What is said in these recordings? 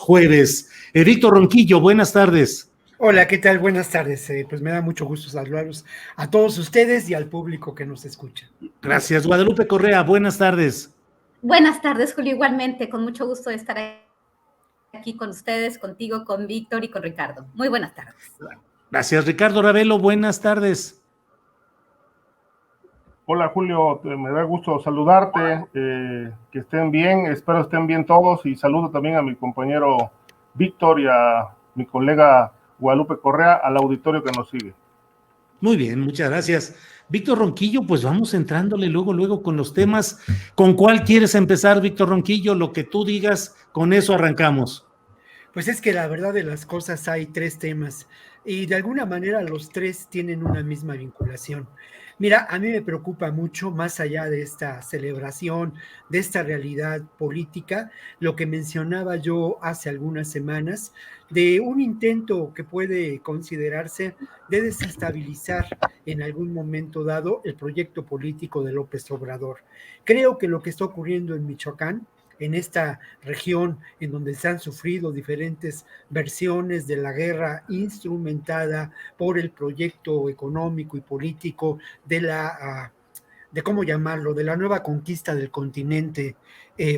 jueves. Víctor Ronquillo, buenas tardes. Hola, ¿qué tal? Buenas tardes. Pues me da mucho gusto saludarlos a todos ustedes y al público que nos escucha. Gracias. Guadalupe Correa, buenas tardes. Buenas tardes, Julio, igualmente, con mucho gusto de estar aquí con ustedes, contigo, con Víctor y con Ricardo. Muy buenas tardes. Gracias. Ricardo Ravelo, buenas tardes. Hola Julio, me da gusto saludarte, que estén bien, espero estén bien todos y saludo también a mi compañero Víctor y a mi colega Guadalupe Correa, al auditorio que nos sigue. Muy bien, muchas gracias. Víctor Ronquillo, pues vamos entrándole luego con los temas. ¿Con cuál quieres empezar, Víctor Ronquillo? Lo que tú digas, con eso arrancamos. Pues es que la verdad de las cosas hay tres temas y de alguna manera los tres tienen una misma vinculación. Mira, a mí me preocupa mucho, más allá de esta celebración, de esta realidad política, lo que mencionaba yo hace algunas semanas, de un intento que puede considerarse de desestabilizar en algún momento dado el proyecto político de López Obrador. Creo que lo que está ocurriendo en Michoacán, en esta región en donde se han sufrido diferentes versiones de la guerra instrumentada por el proyecto económico y político de de cómo llamarlo, de la nueva conquista del continente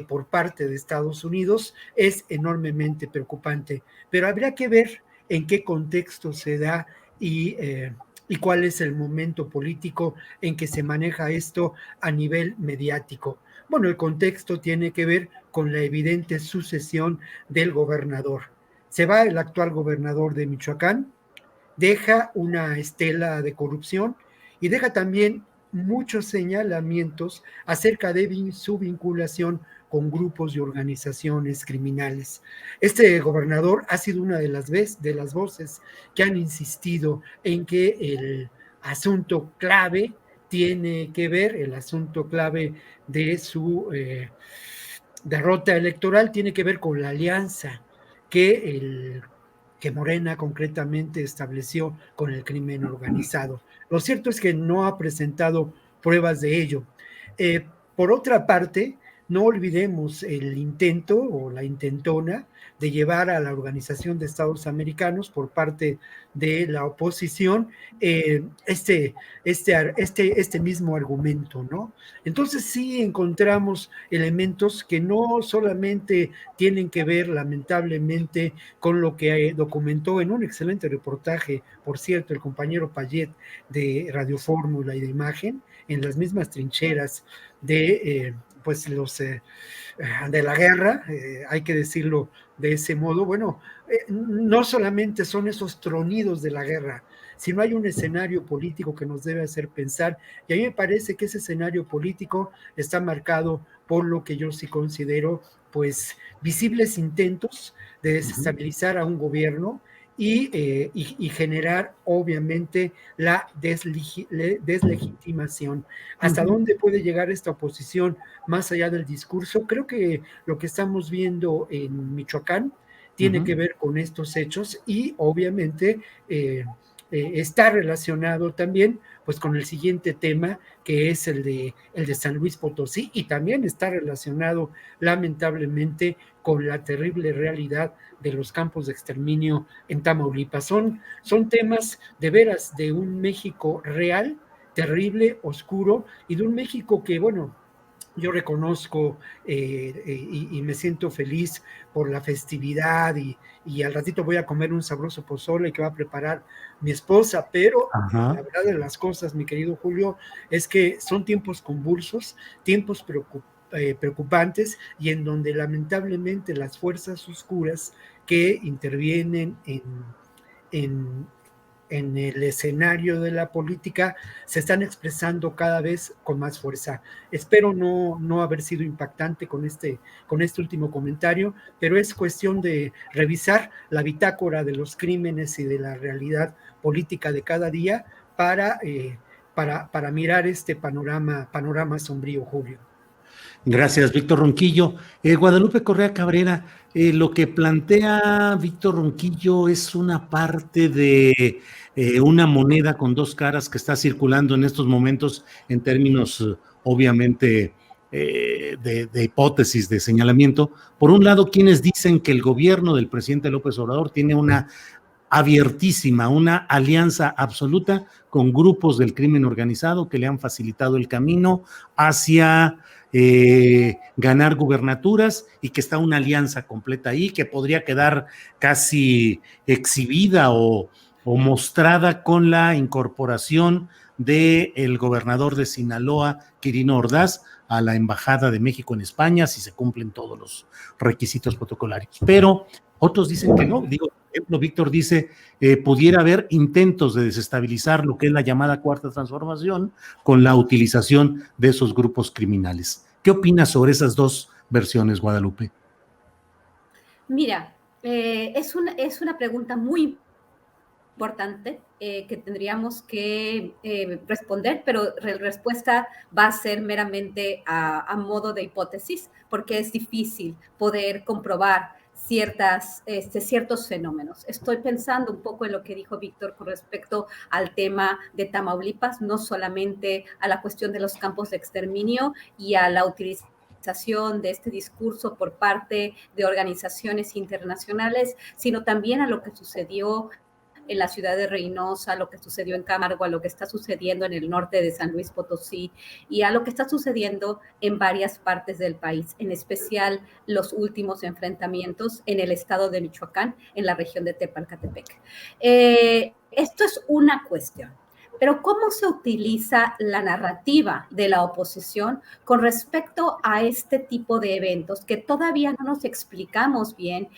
por parte de Estados Unidos, es enormemente preocupante. Pero habría que ver en qué contexto se da y cuál es el momento político en que se maneja esto a nivel mediático. Bueno, el contexto tiene que ver con la evidente sucesión del gobernador. Se va el actual gobernador de Michoacán, deja una estela de corrupción y deja también muchos señalamientos acerca de su vinculación con grupos y organizaciones criminales. Este gobernador ha sido una de las voces que han insistido en que el asunto clave tiene que ver, el asunto clave de su derrota electoral tiene que ver con la alianza que Morena concretamente estableció con el crimen organizado. Lo cierto es que no ha presentado pruebas de ello. Por otra parte, no olvidemos el intento o la intentona de llevar a la Organización de Estados Americanos por parte de la oposición este mismo argumento, ¿no? Entonces sí encontramos elementos que no solamente tienen que ver lamentablemente con lo que documentó en un excelente reportaje, por cierto, el compañero Payet de Radio Fórmula y de Imagen, en las mismas trincheras de de la guerra, hay que decirlo de ese modo. Bueno, no solamente son esos tronidos de la guerra, sino hay un escenario político que nos debe hacer pensar, y a mí me parece que ese escenario político está marcado por lo que yo sí considero, pues, visibles intentos de desestabilizar a un gobierno y generar, obviamente, la deslegitimación. ¿Hasta dónde puede llegar esta oposición más allá del discurso? Creo que lo que estamos viendo en Michoacán tiene que ver con estos hechos y, obviamente, está relacionado también pues con el siguiente tema, que es el de San Luis Potosí, y también está relacionado lamentablemente con la terrible realidad de los campos de exterminio en Tamaulipas. Son temas de veras de un México real, terrible, oscuro, y de un México que, bueno, yo reconozco y me siento feliz por la festividad y al ratito voy a comer un sabroso pozole que va a preparar mi esposa, pero la verdad de las cosas, mi querido Julio, es que son tiempos convulsos, tiempos preocupantes y en donde lamentablemente las fuerzas oscuras que intervienen en el escenario de la política se están expresando cada vez con más fuerza. Espero no haber sido impactante con este último comentario, pero es cuestión de revisar la bitácora de los crímenes y de la realidad política de cada día para mirar este panorama sombrío, Julio. Gracias, Víctor Ronquillo. Guadalupe Correa Cabrera, lo que plantea Víctor Ronquillo es una parte de una moneda con dos caras que está circulando en estos momentos en términos, obviamente, de hipótesis, de señalamiento. Por un lado, quienes dicen que el gobierno del presidente López Obrador tiene una abiertísima, una alianza absoluta con grupos del crimen organizado que le han facilitado el camino hacia ganar gubernaturas y que está una alianza completa ahí que podría quedar casi exhibida o mostrada con la incorporación del gobernador de Sinaloa, Quirino Ordaz, a la Embajada de México en España, si se cumplen todos los requisitos protocolarios. Pero otros dicen que no. Digo, por ejemplo, Víctor dice, pudiera haber intentos de desestabilizar lo que es la llamada Cuarta Transformación con la utilización de esos grupos criminales. ¿Qué opinas sobre esas dos versiones, Guadalupe? Mira, es una pregunta muy importante que tendríamos que responder, pero la respuesta va a ser meramente a modo de hipótesis, porque es difícil poder comprobar ciertos fenómenos. Estoy pensando un poco en lo que dijo Víctor con respecto al tema de Tamaulipas, no solamente a la cuestión de los campos de exterminio y a la utilización de este discurso por parte de organizaciones internacionales, sino también a lo que sucedió en la ciudad de Reynosa, a lo que sucedió en Camargo, a lo que está sucediendo en el norte de San Luis Potosí y a lo que está sucediendo en varias partes del país, en especial los últimos enfrentamientos en el estado de Michoacán, en la región de Tepalcatepec. Esto es una cuestión. Pero ¿cómo se utiliza la narrativa de la oposición con respecto a este tipo de eventos que todavía no nos explicamos bien,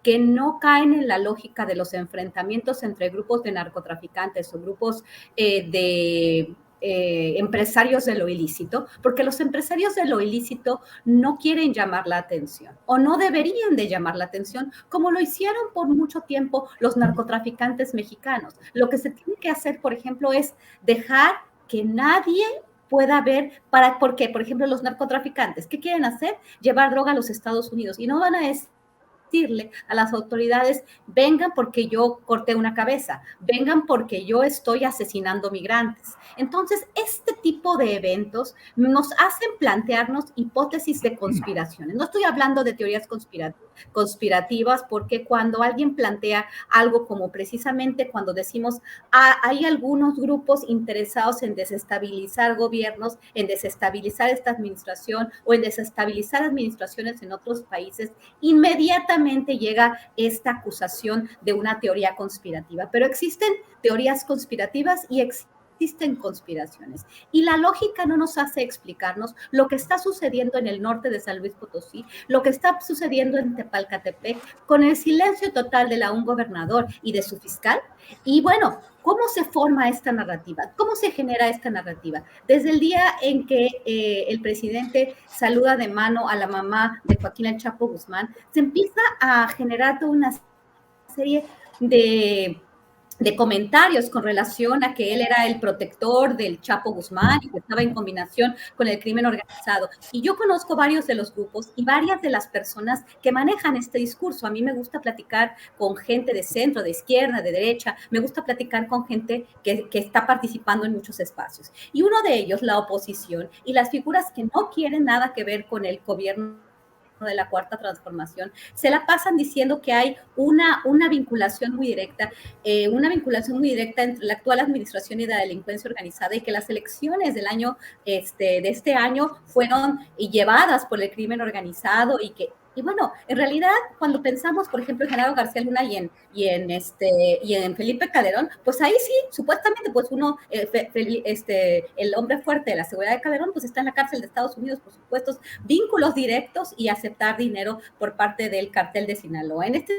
que no caen en la lógica de los enfrentamientos entre grupos de narcotraficantes o grupos de empresarios de lo ilícito, porque los empresarios de lo ilícito no quieren llamar la atención o no deberían de llamar la atención como lo hicieron por mucho tiempo los narcotraficantes mexicanos. Lo que se tiene que hacer, por ejemplo, es dejar que nadie pueda ver, porque, por ejemplo, los narcotraficantes, ¿qué quieren hacer? Llevar droga a los Estados Unidos y no van a decirle a las autoridades, vengan porque yo corté una cabeza, vengan porque yo estoy asesinando migrantes. Entonces, este tipo de eventos nos hacen plantearnos hipótesis de conspiraciones. No estoy hablando de teorías conspirativas, porque cuando alguien plantea algo como precisamente cuando decimos, hay algunos grupos interesados en desestabilizar gobiernos, en desestabilizar esta administración o en desestabilizar administraciones en otros países, inmediatamente llega esta acusación de una teoría conspirativa. Pero existen teorías conspirativas y existen conspiraciones. Y la lógica no nos hace explicarnos lo que está sucediendo en el norte de San Luis Potosí, lo que está sucediendo en Tepalcatepec, con el silencio total de un gobernador y de su fiscal. Y bueno, ¿cómo se forma esta narrativa? ¿Cómo se genera esta narrativa? Desde el día en que el presidente saluda de mano a la mamá de Joaquín El Chapo Guzmán, se empieza a generar toda una serie de comentarios con relación a que él era el protector del Chapo Guzmán y que estaba en combinación con el crimen organizado. Y yo conozco varios de los grupos y varias de las personas que manejan este discurso. A mí me gusta platicar con gente de centro, de izquierda, de derecha. Me gusta platicar con gente que está participando en muchos espacios. Y uno de ellos, la oposición y las figuras que no quieren nada que ver con el gobierno de la Cuarta Transformación, se la pasan diciendo que hay una vinculación muy directa entre la actual administración y la delincuencia organizada, y que las elecciones del año de este año fueron llevadas por el crimen organizado y bueno, en realidad, cuando pensamos, por ejemplo, en Genaro García Luna y en Felipe Calderón, pues ahí sí, supuestamente, pues el hombre fuerte de la seguridad de Calderón, pues está en la cárcel de Estados Unidos por supuestos vínculos directos y aceptar dinero por parte del cartel de Sinaloa. En este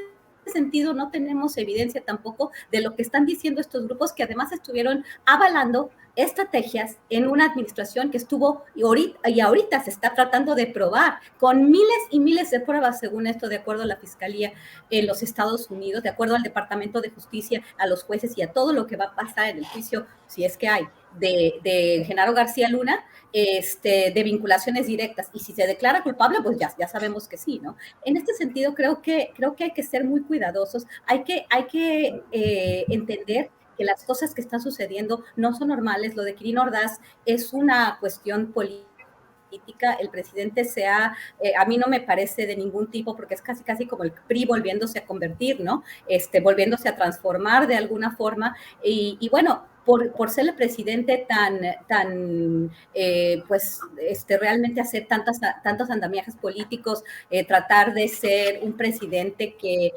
sentido, no tenemos evidencia tampoco de lo que están diciendo estos grupos, que además estuvieron avalando estrategias en una administración que estuvo y ahorita se está tratando de probar con miles y miles de pruebas, según esto, de acuerdo a la Fiscalía en los Estados Unidos, de acuerdo al Departamento de Justicia, a los jueces y a todo lo que va a pasar en el juicio, si es que hay, de Genaro García Luna, de vinculaciones directas. Y si se declara culpable, pues ya sabemos que sí, ¿no? En este sentido, creo que hay que ser muy cuidadosos, hay que entender que las cosas que están sucediendo no son normales. Lo de Quirino Ordaz es una cuestión política política, el presidente a mí no me parece de ningún tipo, porque es casi como el PRI volviéndose a convertir, ¿no? Volviéndose a transformar de alguna forma, y bueno, por ser el presidente pues, realmente hacer tantos andamiajes políticos, tratar de ser un presidente que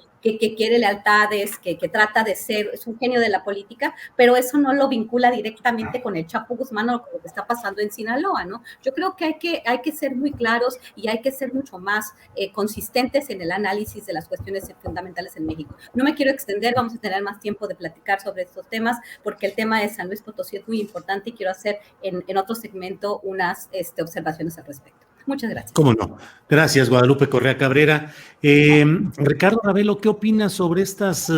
quiere lealtades, que trata de ser, es un genio de la política, pero eso no lo vincula directamente con el Chapo Guzmán o con lo que está pasando en Sinaloa, ¿no? Yo creo que hay que ser muy claros y hay que ser mucho más consistentes en el análisis de las cuestiones fundamentales en México. No me quiero extender, vamos a tener más tiempo de platicar sobre estos temas, porque el tema de San Luis Potosí es muy importante y quiero hacer en otro segmento unas observaciones al respecto. Muchas gracias. ¿Cómo no? Gracias, Guadalupe Correa Cabrera. Ricardo Ravelo, ¿qué opinas sobre estas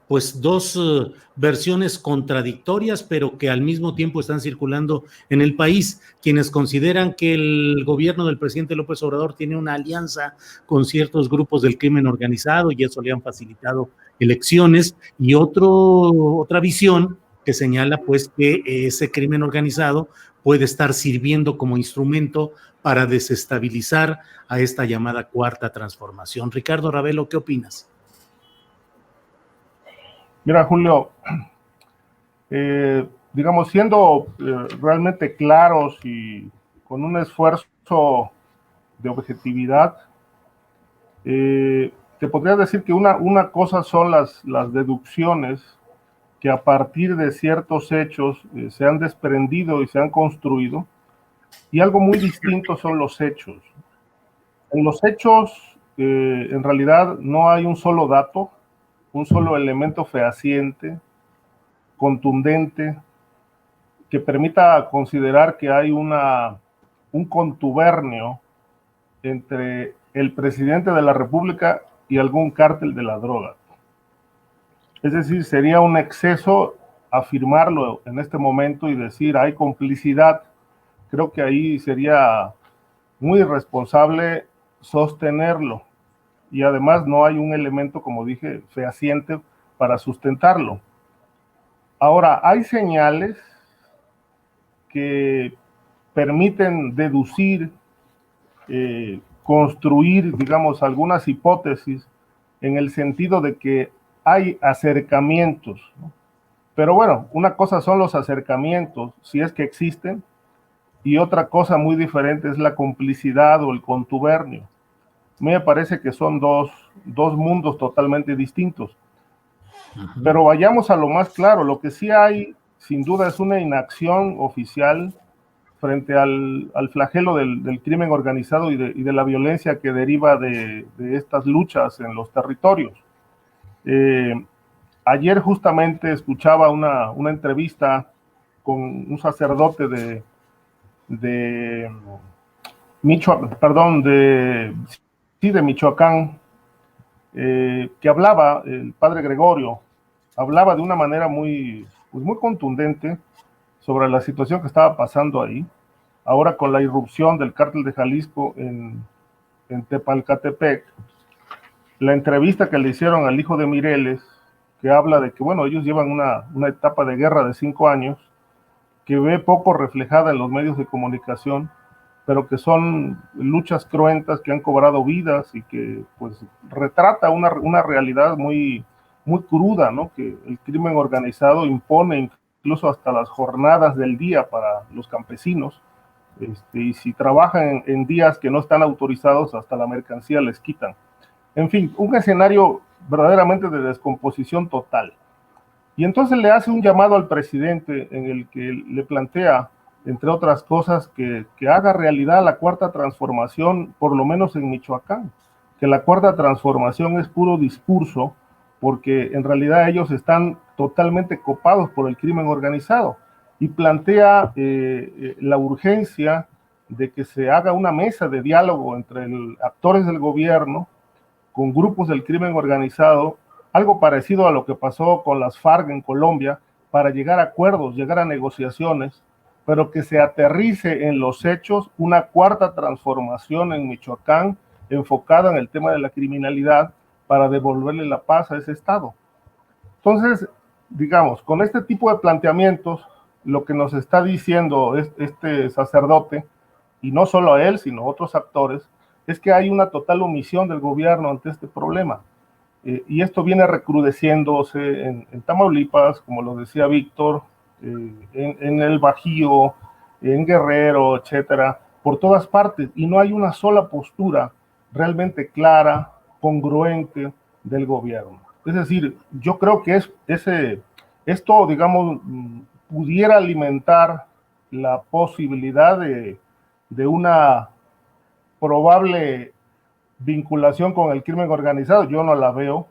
pues dos versiones contradictorias, pero que al mismo tiempo están circulando en el país? Quienes consideran que el gobierno del presidente López Obrador tiene una alianza con ciertos grupos del crimen organizado y eso le han facilitado elecciones, y otra visión que señala pues que ese crimen organizado puede estar sirviendo como instrumento para desestabilizar a esta llamada cuarta transformación. Ricardo Ravelo, ¿qué opinas? Mira, Julio, digamos, siendo realmente claros y con un esfuerzo de objetividad, te podría decir que una cosa son las deducciones que a partir de ciertos hechos se han desprendido y se han construido, y algo muy distinto son los hechos. En los hechos, en realidad, no hay un solo dato, un solo elemento fehaciente, contundente, que permita considerar que hay un contubernio entre el presidente de la República y algún cártel de la droga. Es decir, sería un exceso afirmarlo en este momento y decir hay complicidad. Creo que ahí sería muy irresponsable sostenerlo, y además no hay un elemento, como dije, fehaciente para sustentarlo. Ahora, hay señales que permiten deducir, construir, digamos, algunas hipótesis en el sentido de que hay acercamientos, ¿no? Pero bueno, una cosa son los acercamientos, si es que existen, y otra cosa muy diferente es la complicidad o el contubernio. Me parece que son dos mundos totalmente distintos. Pero vayamos a lo más claro. Lo que sí hay, sin duda, es una inacción oficial frente al flagelo del crimen organizado y de la violencia que deriva de estas luchas en los territorios. Ayer justamente escuchaba una entrevista con un sacerdote de Michoacán, que hablaba, el padre Gregorio, hablaba de una manera muy contundente sobre la situación que estaba pasando ahí, ahora con la irrupción del cártel de Jalisco en Tepalcatepec. La entrevista que le hicieron al hijo de Mireles, que habla de que, bueno, ellos llevan una etapa de guerra de 5 años, que ve poco reflejada en los medios de comunicación, pero que son luchas cruentas que han cobrado vidas y que pues retrata una realidad muy cruda, ¿no? Que el crimen organizado impone incluso hasta las jornadas del día para los campesinos, y si trabajan en días que no están autorizados, hasta la mercancía les quitan. En fin, un escenario verdaderamente de descomposición total. Y entonces le hace un llamado al presidente en el que le plantea, entre otras cosas, que haga realidad la cuarta transformación, por lo menos en Michoacán, que la cuarta transformación es puro discurso, porque en realidad ellos están totalmente copados por el crimen organizado, y plantea la urgencia de que se haga una mesa de diálogo entre actores del gobierno con grupos del crimen organizado, algo parecido a lo que pasó con las FARC en Colombia, para llegar a acuerdos, llegar a negociaciones, pero que se aterrice en los hechos una cuarta transformación en Michoacán enfocada en el tema de la criminalidad para devolverle la paz a ese estado. Entonces, digamos, con este tipo de planteamientos, lo que nos está diciendo este sacerdote y no solo a él, sino a otros actores, es que hay una total omisión del gobierno ante este problema. Y esto viene recrudeciéndose en Tamaulipas, como lo decía Víctor, en el Bajío, en Guerrero, etcétera, por todas partes, y no hay una sola postura realmente clara, congruente del gobierno. Es decir, yo creo que esto, digamos, pudiera alimentar la posibilidad de una probable vinculación con el crimen organizado. Yo no la veo,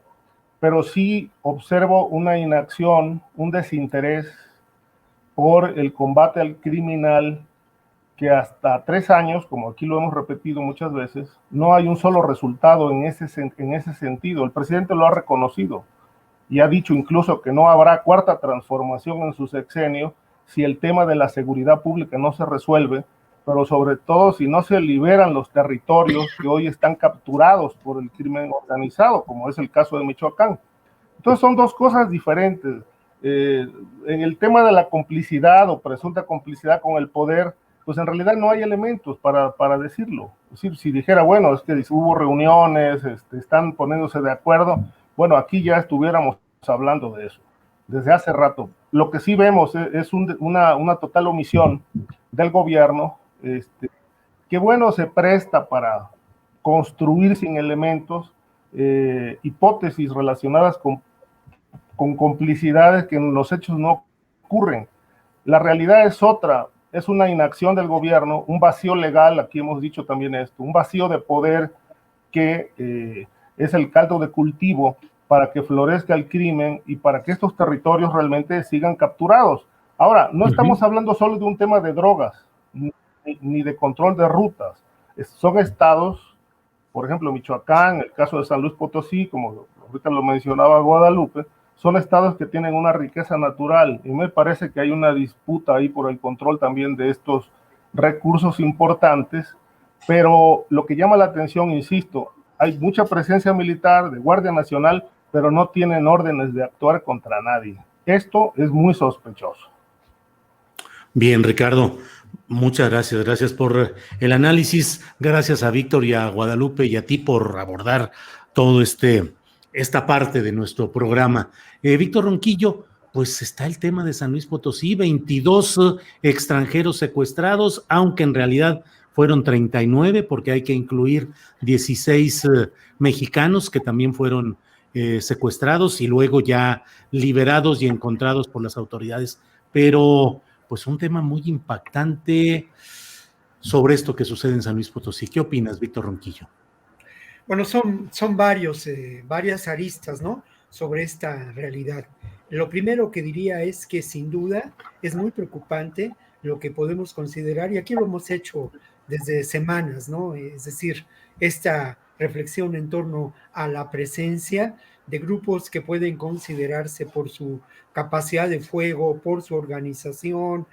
pero sí observo una inacción, un desinterés por el combate al criminal, que hasta 3 años, como aquí lo hemos repetido muchas veces, no hay un solo resultado en ese sentido. El presidente lo ha reconocido y ha dicho incluso que no habrá cuarta transformación en su sexenio si el tema de la seguridad pública no se resuelve, pero sobre todo si no se liberan los territorios que hoy están capturados por el crimen organizado, como es el caso de Michoacán. Entonces son dos cosas diferentes. En el tema de la complicidad o presunta complicidad con el poder, pues en realidad no hay elementos para decirlo. Es decir, si dijera, bueno, es que hubo reuniones, están poniéndose de acuerdo, bueno, aquí ya estuviéramos hablando de eso desde hace rato. Lo que sí vemos es una total omisión del gobierno, que bueno, se presta para construir sin elementos hipótesis relacionadas con complicidades que en los hechos no ocurren. La realidad es otra, es una inacción del gobierno, un vacío legal, aquí hemos dicho también esto, un vacío de poder que es el caldo de cultivo para que florezca el crimen y para que estos territorios realmente sigan capturados. Ahora, no estamos hablando solo de un tema de drogas, ni de control de rutas. Son estados, por ejemplo, Michoacán, el caso de San Luis Potosí, como ahorita lo mencionaba Guadalupe, son estados que tienen una riqueza natural y me parece que hay una disputa ahí por el control también de estos recursos importantes, pero lo que llama la atención, insisto, hay mucha presencia militar de Guardia Nacional, pero no tienen órdenes de actuar contra nadie. Esto es muy sospechoso. Bien, Ricardo, muchas gracias. Gracias por el análisis. Gracias a Víctor y a Guadalupe y a ti por abordar todo esta parte de nuestro programa. Víctor Ronquillo, pues está el tema de San Luis Potosí, 22 extranjeros secuestrados, aunque en realidad fueron 39, porque hay que incluir 16 mexicanos que también fueron secuestrados y luego ya liberados y encontrados por las autoridades. Pero pues un tema muy impactante sobre esto que sucede en San Luis Potosí. ¿Qué opinas, Víctor Ronquillo? Bueno, son varias aristas, ¿no?, sobre esta realidad. Lo primero que diría es que sin duda es muy preocupante lo que podemos considerar, y aquí lo hemos hecho desde semanas, ¿no? Es decir, esta reflexión en torno a la presencia de grupos que pueden considerarse por su capacidad de fuego, por su organización,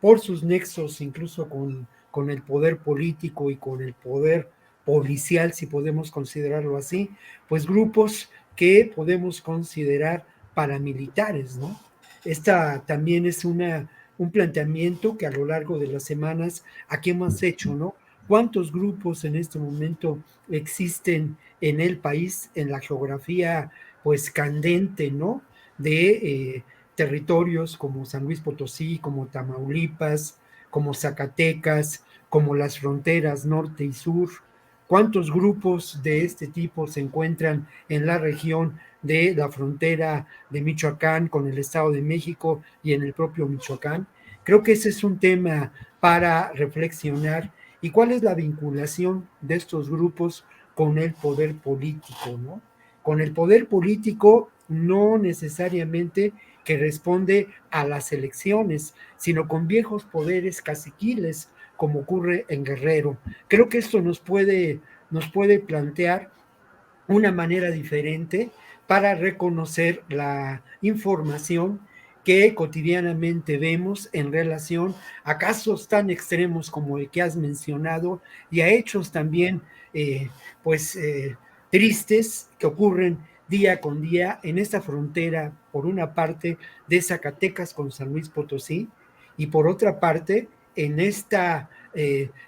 por sus nexos incluso con el poder político y con el poder policial, si podemos considerarlo así, pues grupos que podemos considerar paramilitares, ¿no? Esta también es un planteamiento que a lo largo de las semanas aquí hemos hecho, ¿no? ¿Cuántos grupos en este momento existen en el país, en la geografía, pues, candente, ¿no?, de territorios como San Luis Potosí, como Tamaulipas, como Zacatecas, como las fronteras norte y sur? ¿Cuántos grupos de este tipo se encuentran en la región de la frontera de Michoacán con el Estado de México y en el propio Michoacán? Creo que ese es un tema para reflexionar. ¿Y cuál es la vinculación de estos grupos con el poder político, ¿no? Con el poder político no necesariamente que responde a las elecciones, sino con viejos poderes caciquiles, como ocurre en Guerrero. Creo que esto nos puede plantear una manera diferente para reconocer la información que cotidianamente vemos en relación a casos tan extremos como el que has mencionado y a hechos también tristes que ocurren día con día en esta frontera, por una parte de Zacatecas con San Luis Potosí y por otra parte en esta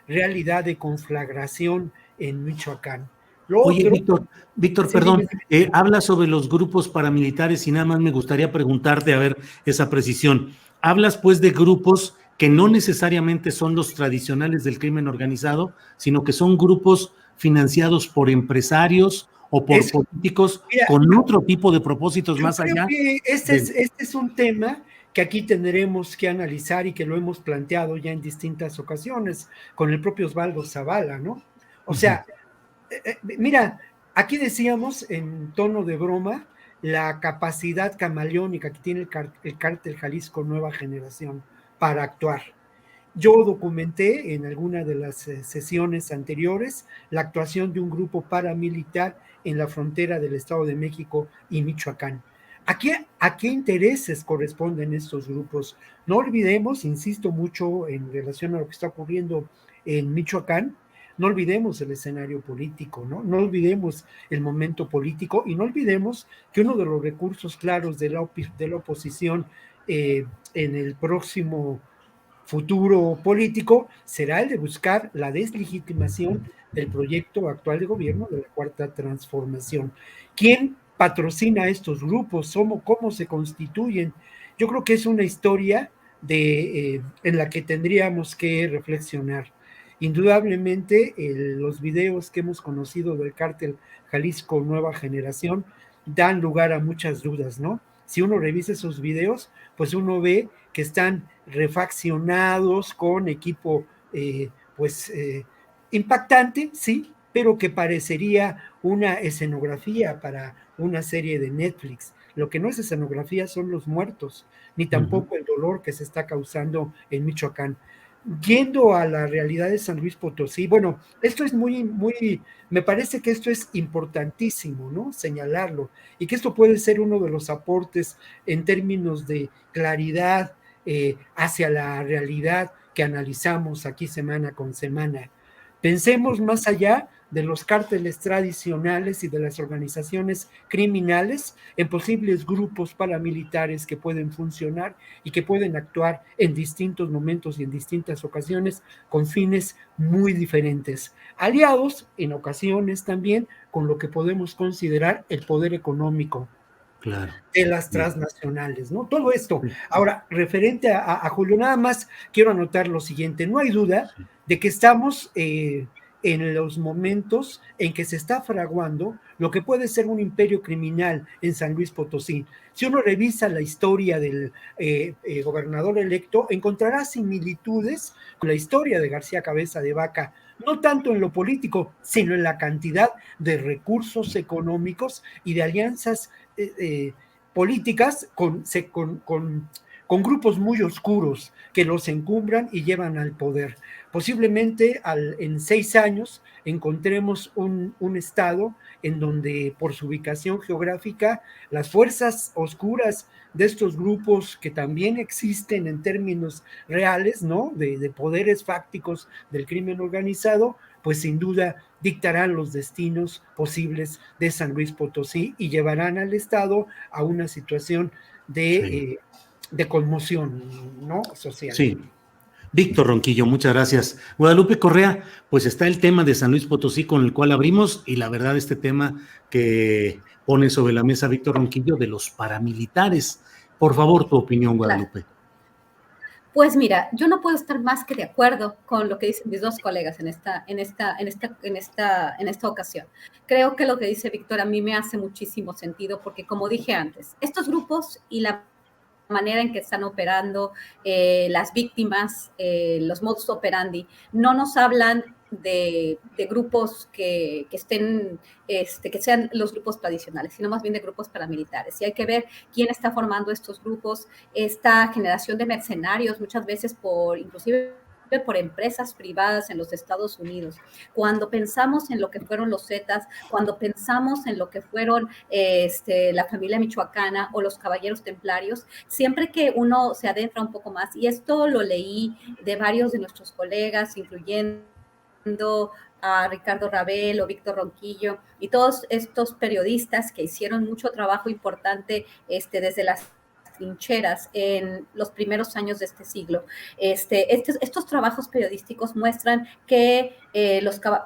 realidad de conflagración en Michoacán. Oye, Víctor, sí, perdón, dime. habla sobre los grupos paramilitares y nada más me gustaría preguntarte, a ver, esa precisión. Hablas pues de grupos que no necesariamente son los tradicionales del crimen organizado, sino que son grupos financiados por empresarios o por políticos Mira, con otro tipo de propósitos yo más creo allá. que este es un tema que aquí tendremos que analizar y que lo hemos planteado ya en distintas ocasiones con el propio Osvaldo Zavala, ¿no? O sea, mira, aquí decíamos en tono de broma la capacidad camaleónica que tiene el cártel Jalisco Nueva Generación para actuar. Yo documenté en alguna de las sesiones anteriores la actuación de un grupo paramilitar en la frontera del Estado de México y Michoacán. ¿A qué intereses corresponden estos grupos? No olvidemos, insisto mucho en relación a lo que está ocurriendo en Michoacán, no olvidemos el escenario político, ¿no? No olvidemos el momento político y no olvidemos que uno de los recursos claros de la oposición en el próximo futuro político será el de buscar la deslegitimación del proyecto actual de gobierno de la Cuarta Transformación. ¿Quién patrocina estos grupos? ¿Cómo se constituyen? Yo creo que es una historia en la que tendríamos que reflexionar. Indudablemente, los videos que hemos conocido del cártel Jalisco Nueva Generación dan lugar a muchas dudas, ¿no? Si uno revisa esos videos, pues uno ve que están refaccionados con equipo, pues, impactante, sí, pero que parecería una escenografía para una serie de Netflix. Lo que no es escenografía son los muertos, ni tampoco el dolor que se está causando en Michoacán. Yendo a la realidad de San Luis Potosí, bueno, esto es me parece que esto es importantísimo, ¿no? Señalarlo, y que esto puede ser uno de los aportes en términos de claridad hacia la realidad que analizamos aquí semana con semana. Pensemos más allá de los cárteles tradicionales y de las organizaciones criminales en posibles grupos paramilitares que pueden funcionar y que pueden actuar en distintos momentos y en distintas ocasiones con fines muy diferentes, aliados en ocasiones también con lo que podemos considerar el poder económico de las transnacionales, ¿no? Todo esto. Ahora, referente a Julio, nada más quiero anotar lo siguiente, no hay duda de que estamos en los momentos en que se está fraguando lo que puede ser un imperio criminal en San Luis Potosí. Si uno revisa la historia del gobernador electo, encontrará similitudes con la historia de García Cabeza de Vaca, no tanto en lo político, sino en la cantidad de recursos económicos y de alianzas políticas con grupos muy oscuros que los encumbran y llevan al poder. Posiblemente en 6 años encontremos un estado en donde por su ubicación geográfica las fuerzas oscuras de estos grupos que también existen en términos reales, ¿no? De poderes fácticos del crimen organizado, pues sin duda dictarán los destinos posibles de San Luis Potosí y llevarán al Estado a una situación de conmoción, ¿no? Social. Sí. Víctor Ronquillo, muchas gracias. Guadalupe Correa, pues está el tema de San Luis Potosí con el cual abrimos y la verdad este tema que pone sobre la mesa Víctor Ronquillo de los paramilitares. Por favor, tu opinión, Guadalupe. Claro. Pues mira, yo no puedo estar más que de acuerdo con lo que dicen mis dos colegas en esta ocasión. Creo que lo que dice Víctor a mí me hace muchísimo sentido porque, como dije antes, estos grupos y la manera en que están operando las víctimas, los modus operandi, no nos hablan de grupos que sean los grupos tradicionales, sino más bien de grupos paramilitares. Y hay que ver quién está formando estos grupos, esta generación de mercenarios, muchas veces inclusive por empresas privadas en los Estados Unidos. Cuando pensamos en lo que fueron los Zetas, cuando pensamos en lo que fueron la familia michoacana o los caballeros templarios, siempre que uno se adentra un poco más, y esto lo leí de varios de nuestros colegas, incluyendo a Ricardo Rabel o Víctor Ronquillo y todos estos periodistas que hicieron mucho trabajo importante desde las trincheras en los primeros años de este siglo. Estos trabajos periodísticos muestran que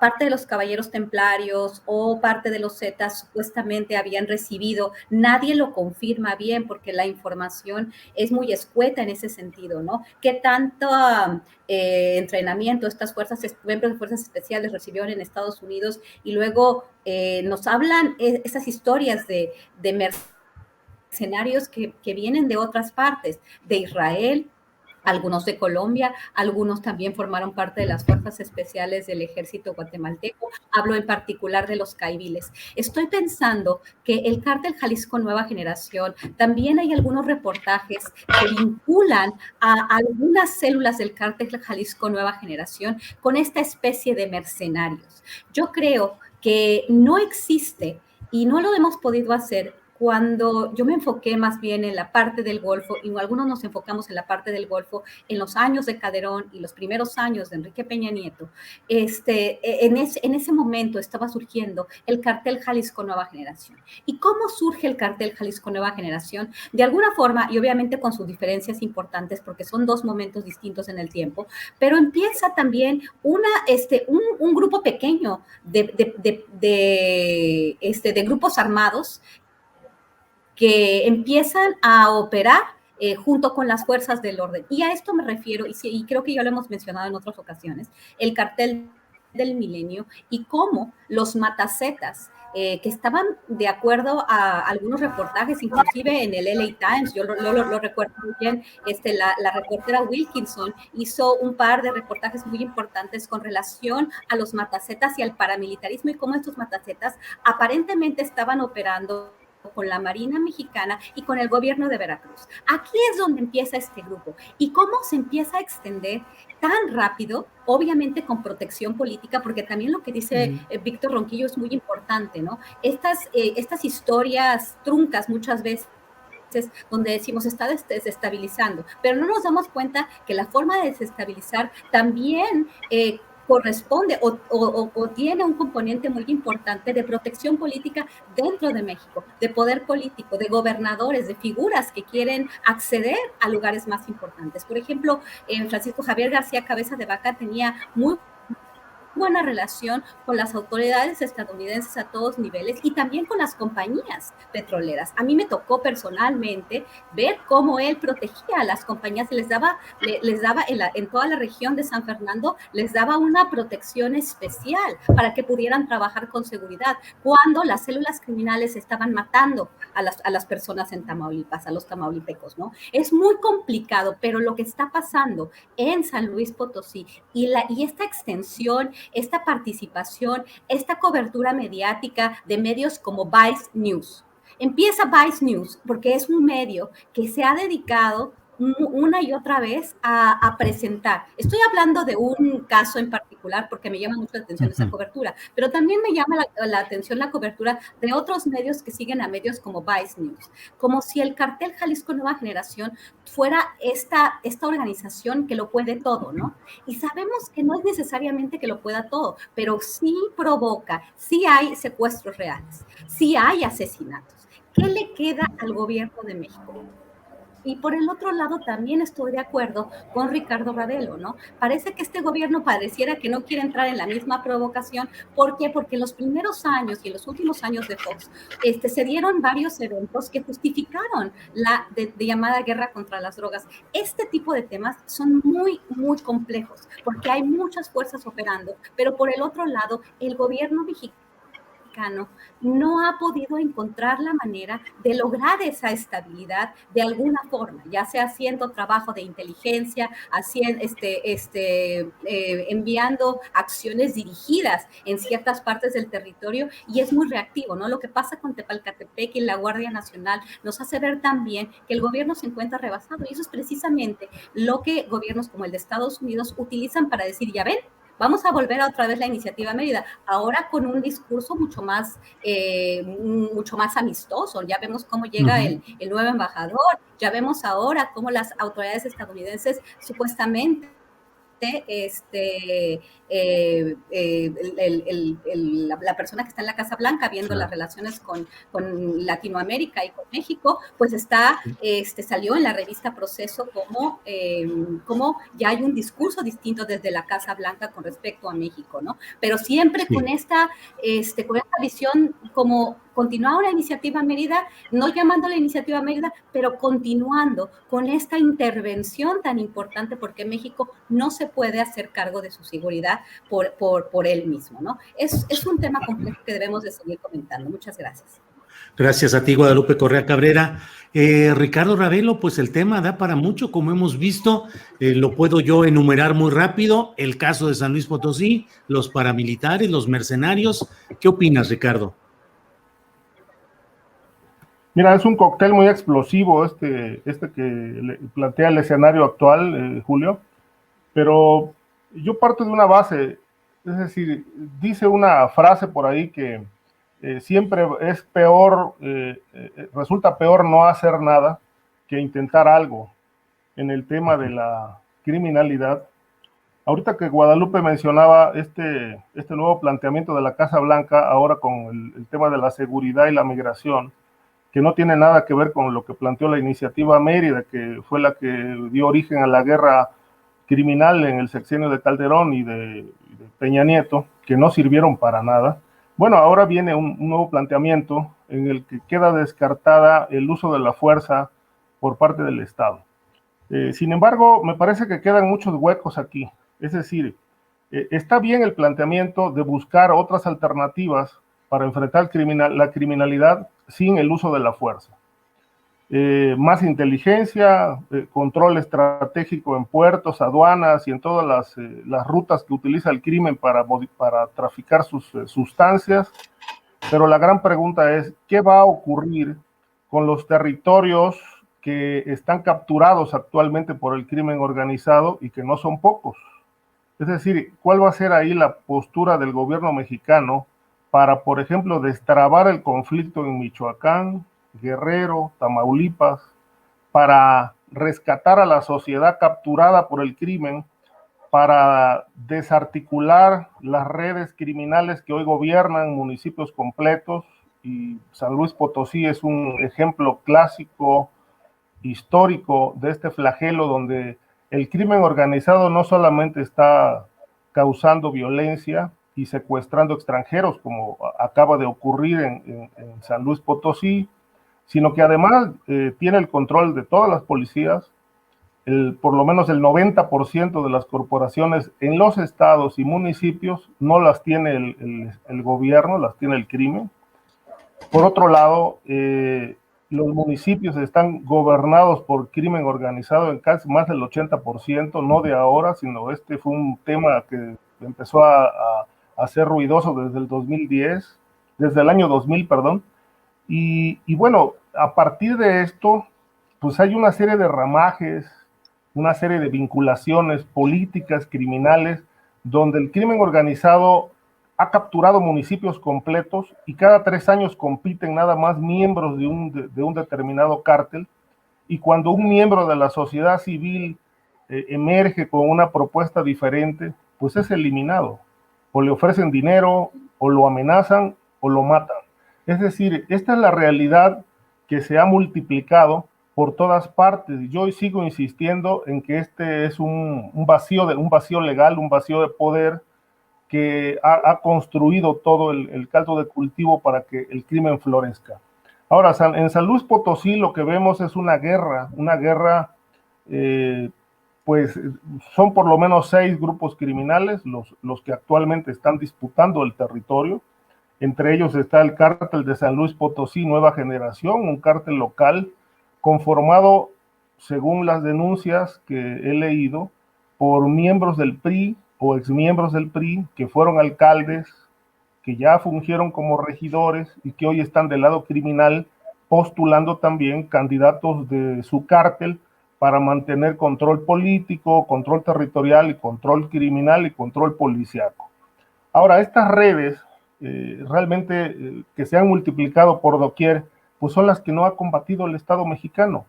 parte de los caballeros templarios o parte de los zetas supuestamente habían recibido, nadie lo confirma bien porque la información es muy escueta en ese sentido, ¿no? ¿Qué tanto entrenamiento estas miembros de fuerzas especiales recibieron en Estados Unidos? Y luego nos hablan esas historias de mercenarios que vienen de otras partes, de Israel, algunos de Colombia, algunos también formaron parte de las fuerzas especiales del ejército guatemalteco. Hablo en particular de los caiviles. Estoy pensando que el cártel Jalisco Nueva Generación, también hay algunos reportajes que vinculan a algunas células del cártel Jalisco Nueva Generación con esta especie de mercenarios. Yo creo que no existe y no lo hemos podido hacer. Cuando yo me enfoqué más bien en la parte del Golfo, y algunos nos enfocamos en la parte del Golfo, en los años de Calderón y los primeros años de Enrique Peña Nieto, en ese momento estaba surgiendo el cartel Jalisco Nueva Generación. ¿Y cómo surge el cartel Jalisco Nueva Generación? De alguna forma, y obviamente con sus diferencias importantes, porque son dos momentos distintos en el tiempo, pero empieza también un grupo pequeño de grupos armados que empiezan a operar junto con las fuerzas del orden. Y a esto me refiero, y creo que ya lo hemos mencionado en otras ocasiones, el cartel del milenio y cómo los matacetas, que estaban de acuerdo a algunos reportajes, inclusive en el LA Times, yo lo recuerdo muy bien, la reportera Wilkinson hizo un par de reportajes muy importantes con relación a los matacetas y al paramilitarismo y cómo estos matacetas aparentemente estaban operando con la Marina Mexicana y con el gobierno de Veracruz. Aquí es donde empieza este grupo y cómo se empieza a extender tan rápido, obviamente con protección política, porque también lo que dice Víctor Ronquillo es muy importante, ¿no? Estas historias truncas muchas veces donde decimos está desestabilizando, pero no nos damos cuenta que la forma de desestabilizar también corresponde o tiene un componente muy importante de protección política dentro de México, de poder político, de gobernadores, de figuras que quieren acceder a lugares más importantes. Por ejemplo, Francisco Javier García Cabeza de Vaca tenía muy buena relación con las autoridades estadounidenses a todos niveles y también con las compañías petroleras. A mí me tocó personalmente ver cómo él protegía a las compañías, les daba en toda la región de San Fernando, les daba una protección especial para que pudieran trabajar con seguridad cuando las células criminales estaban matando a las personas en Tamaulipas, a los tamaulipecos, ¿no? Es muy complicado, pero lo que está pasando en San Luis Potosí y esta extensión, esta participación, esta cobertura mediática de medios como Vice News. Empieza Vice News porque es un medio que se ha dedicado una y otra vez a presentar. Estoy hablando de un caso en particular porque me llama mucho la atención esa cobertura, pero también me llama la atención la cobertura de otros medios que siguen a medios como Vice News, como si el cartel Jalisco Nueva Generación fuera esta organización que lo puede todo, ¿no? Y sabemos que no es necesariamente que lo pueda todo, pero sí provoca, sí hay secuestros reales, sí hay asesinatos. ¿Qué le queda al gobierno de México? Y por el otro lado también estoy de acuerdo con Ricardo Ravelo, ¿no? Parece que este gobierno pareciera que no quiere entrar en la misma provocación. ¿Por qué? Porque en los primeros años y en los últimos años de Fox se dieron varios eventos que justificaron la de llamada guerra contra las drogas. Este tipo de temas son muy, muy complejos porque hay muchas fuerzas operando, pero por el otro lado, el gobierno mexicano no ha podido encontrar la manera de lograr esa estabilidad de alguna forma, ya sea haciendo trabajo de inteligencia, enviando acciones dirigidas en ciertas partes del territorio, y es muy reactivo, ¿no? Lo que pasa con Tepalcatepec y la Guardia Nacional nos hace ver también que el gobierno se encuentra rebasado, y eso es precisamente lo que gobiernos como el de Estados Unidos utilizan para decir, ya ven, vamos a volver a otra vez la iniciativa Mérida, ahora con un discurso mucho más amistoso. Ya vemos cómo llega el nuevo embajador, ya vemos ahora cómo las autoridades estadounidenses supuestamente la persona que está en la Casa Blanca viendo las relaciones con Latinoamérica y con México, pues salió en la revista Proceso como ya hay un discurso distinto desde la Casa Blanca con respecto a México, ¿no? Pero siempre con esta visión como continuar una iniciativa Mérida, no llamando la iniciativa Mérida, pero continuando con esta intervención tan importante, porque México no se puede hacer cargo de su seguridad por él mismo, ¿no? Es un tema complejo que debemos de seguir comentando. Muchas gracias. Gracias a ti, Guadalupe Correa Cabrera. Ricardo Ravelo, pues el tema da para mucho, como hemos visto, lo puedo yo enumerar muy rápido, el caso de San Luis Potosí, los paramilitares, los mercenarios. ¿Qué opinas, Ricardo? Mira, es un cóctel muy explosivo que plantea el escenario actual, Julio, pero yo parto de una base, es decir, dice una frase por ahí que siempre es peor, resulta peor no hacer nada que intentar algo en el tema de la criminalidad. Ahorita que Guadalupe mencionaba este nuevo planteamiento de la Casa Blanca, ahora con el tema de la seguridad y la migración, que no tiene nada que ver con lo que planteó la iniciativa Mérida, que fue la que dio origen a la guerra criminal en el sexenio de Calderón y de Peña Nieto, que no sirvieron para nada. Bueno, ahora viene un nuevo planteamiento en el que queda descartada el uso de la fuerza por parte del Estado. Sin embargo, me parece que quedan muchos huecos aquí. Es decir, está bien el planteamiento de buscar otras alternativas para enfrentar la criminalidad sin el uso de la fuerza. Más inteligencia, control estratégico en puertos, aduanas y en todas las rutas que utiliza el crimen para traficar sus sustancias. Pero la gran pregunta es, ¿qué va a ocurrir con los territorios que están capturados actualmente por el crimen organizado y que no son pocos? Es decir, ¿cuál va a ser ahí la postura del gobierno mexicano para, por ejemplo, destrabar el conflicto en Michoacán, Guerrero, Tamaulipas, para rescatar a la sociedad capturada por el crimen, para desarticular las redes criminales que hoy gobiernan municipios completos? Y San Luis Potosí es un ejemplo clásico, histórico, de este flagelo donde el crimen organizado no solamente está causando violencia y secuestrando extranjeros, como acaba de ocurrir en San Luis Potosí, sino que además tiene el control de todas las policías, por lo menos el 90% de las corporaciones en los estados y municipios no las tiene el gobierno, las tiene el crimen. Por otro lado, los municipios están gobernados por crimen organizado en casi más del 80%, no de ahora, sino fue un tema que empezó a ser ruidoso desde el 2010, desde el año 2000, perdón. Y bueno, a partir de esto, pues hay una serie de ramajes, una serie de vinculaciones políticas, criminales, donde el crimen organizado ha capturado municipios completos y cada 3 años compiten nada más miembros de un determinado cártel, y cuando un miembro de la sociedad civil emerge con una propuesta diferente, pues es eliminado, o le ofrecen dinero, o lo amenazan, o lo matan. Es decir, esta es la realidad que se ha multiplicado por todas partes. Yo hoy sigo insistiendo en que este es un vacío legal, un vacío de poder que ha construido todo el caldo de cultivo para que el crimen florezca. Ahora, en San Luis Potosí lo que vemos es una guerra, pues son por lo menos 6 grupos criminales los que actualmente están disputando el territorio. Entre ellos está el cártel de San Luis Potosí Nueva Generación, un cártel local conformado, según las denuncias que he leído, por miembros del PRI o exmiembros del PRI que fueron alcaldes, que ya fungieron como regidores y que hoy están del lado criminal postulando también candidatos de su cártel para mantener control político, control territorial y control criminal y control policíaco. Ahora, estas redes realmente que se han multiplicado por doquier, pues son las que no ha combatido el Estado mexicano.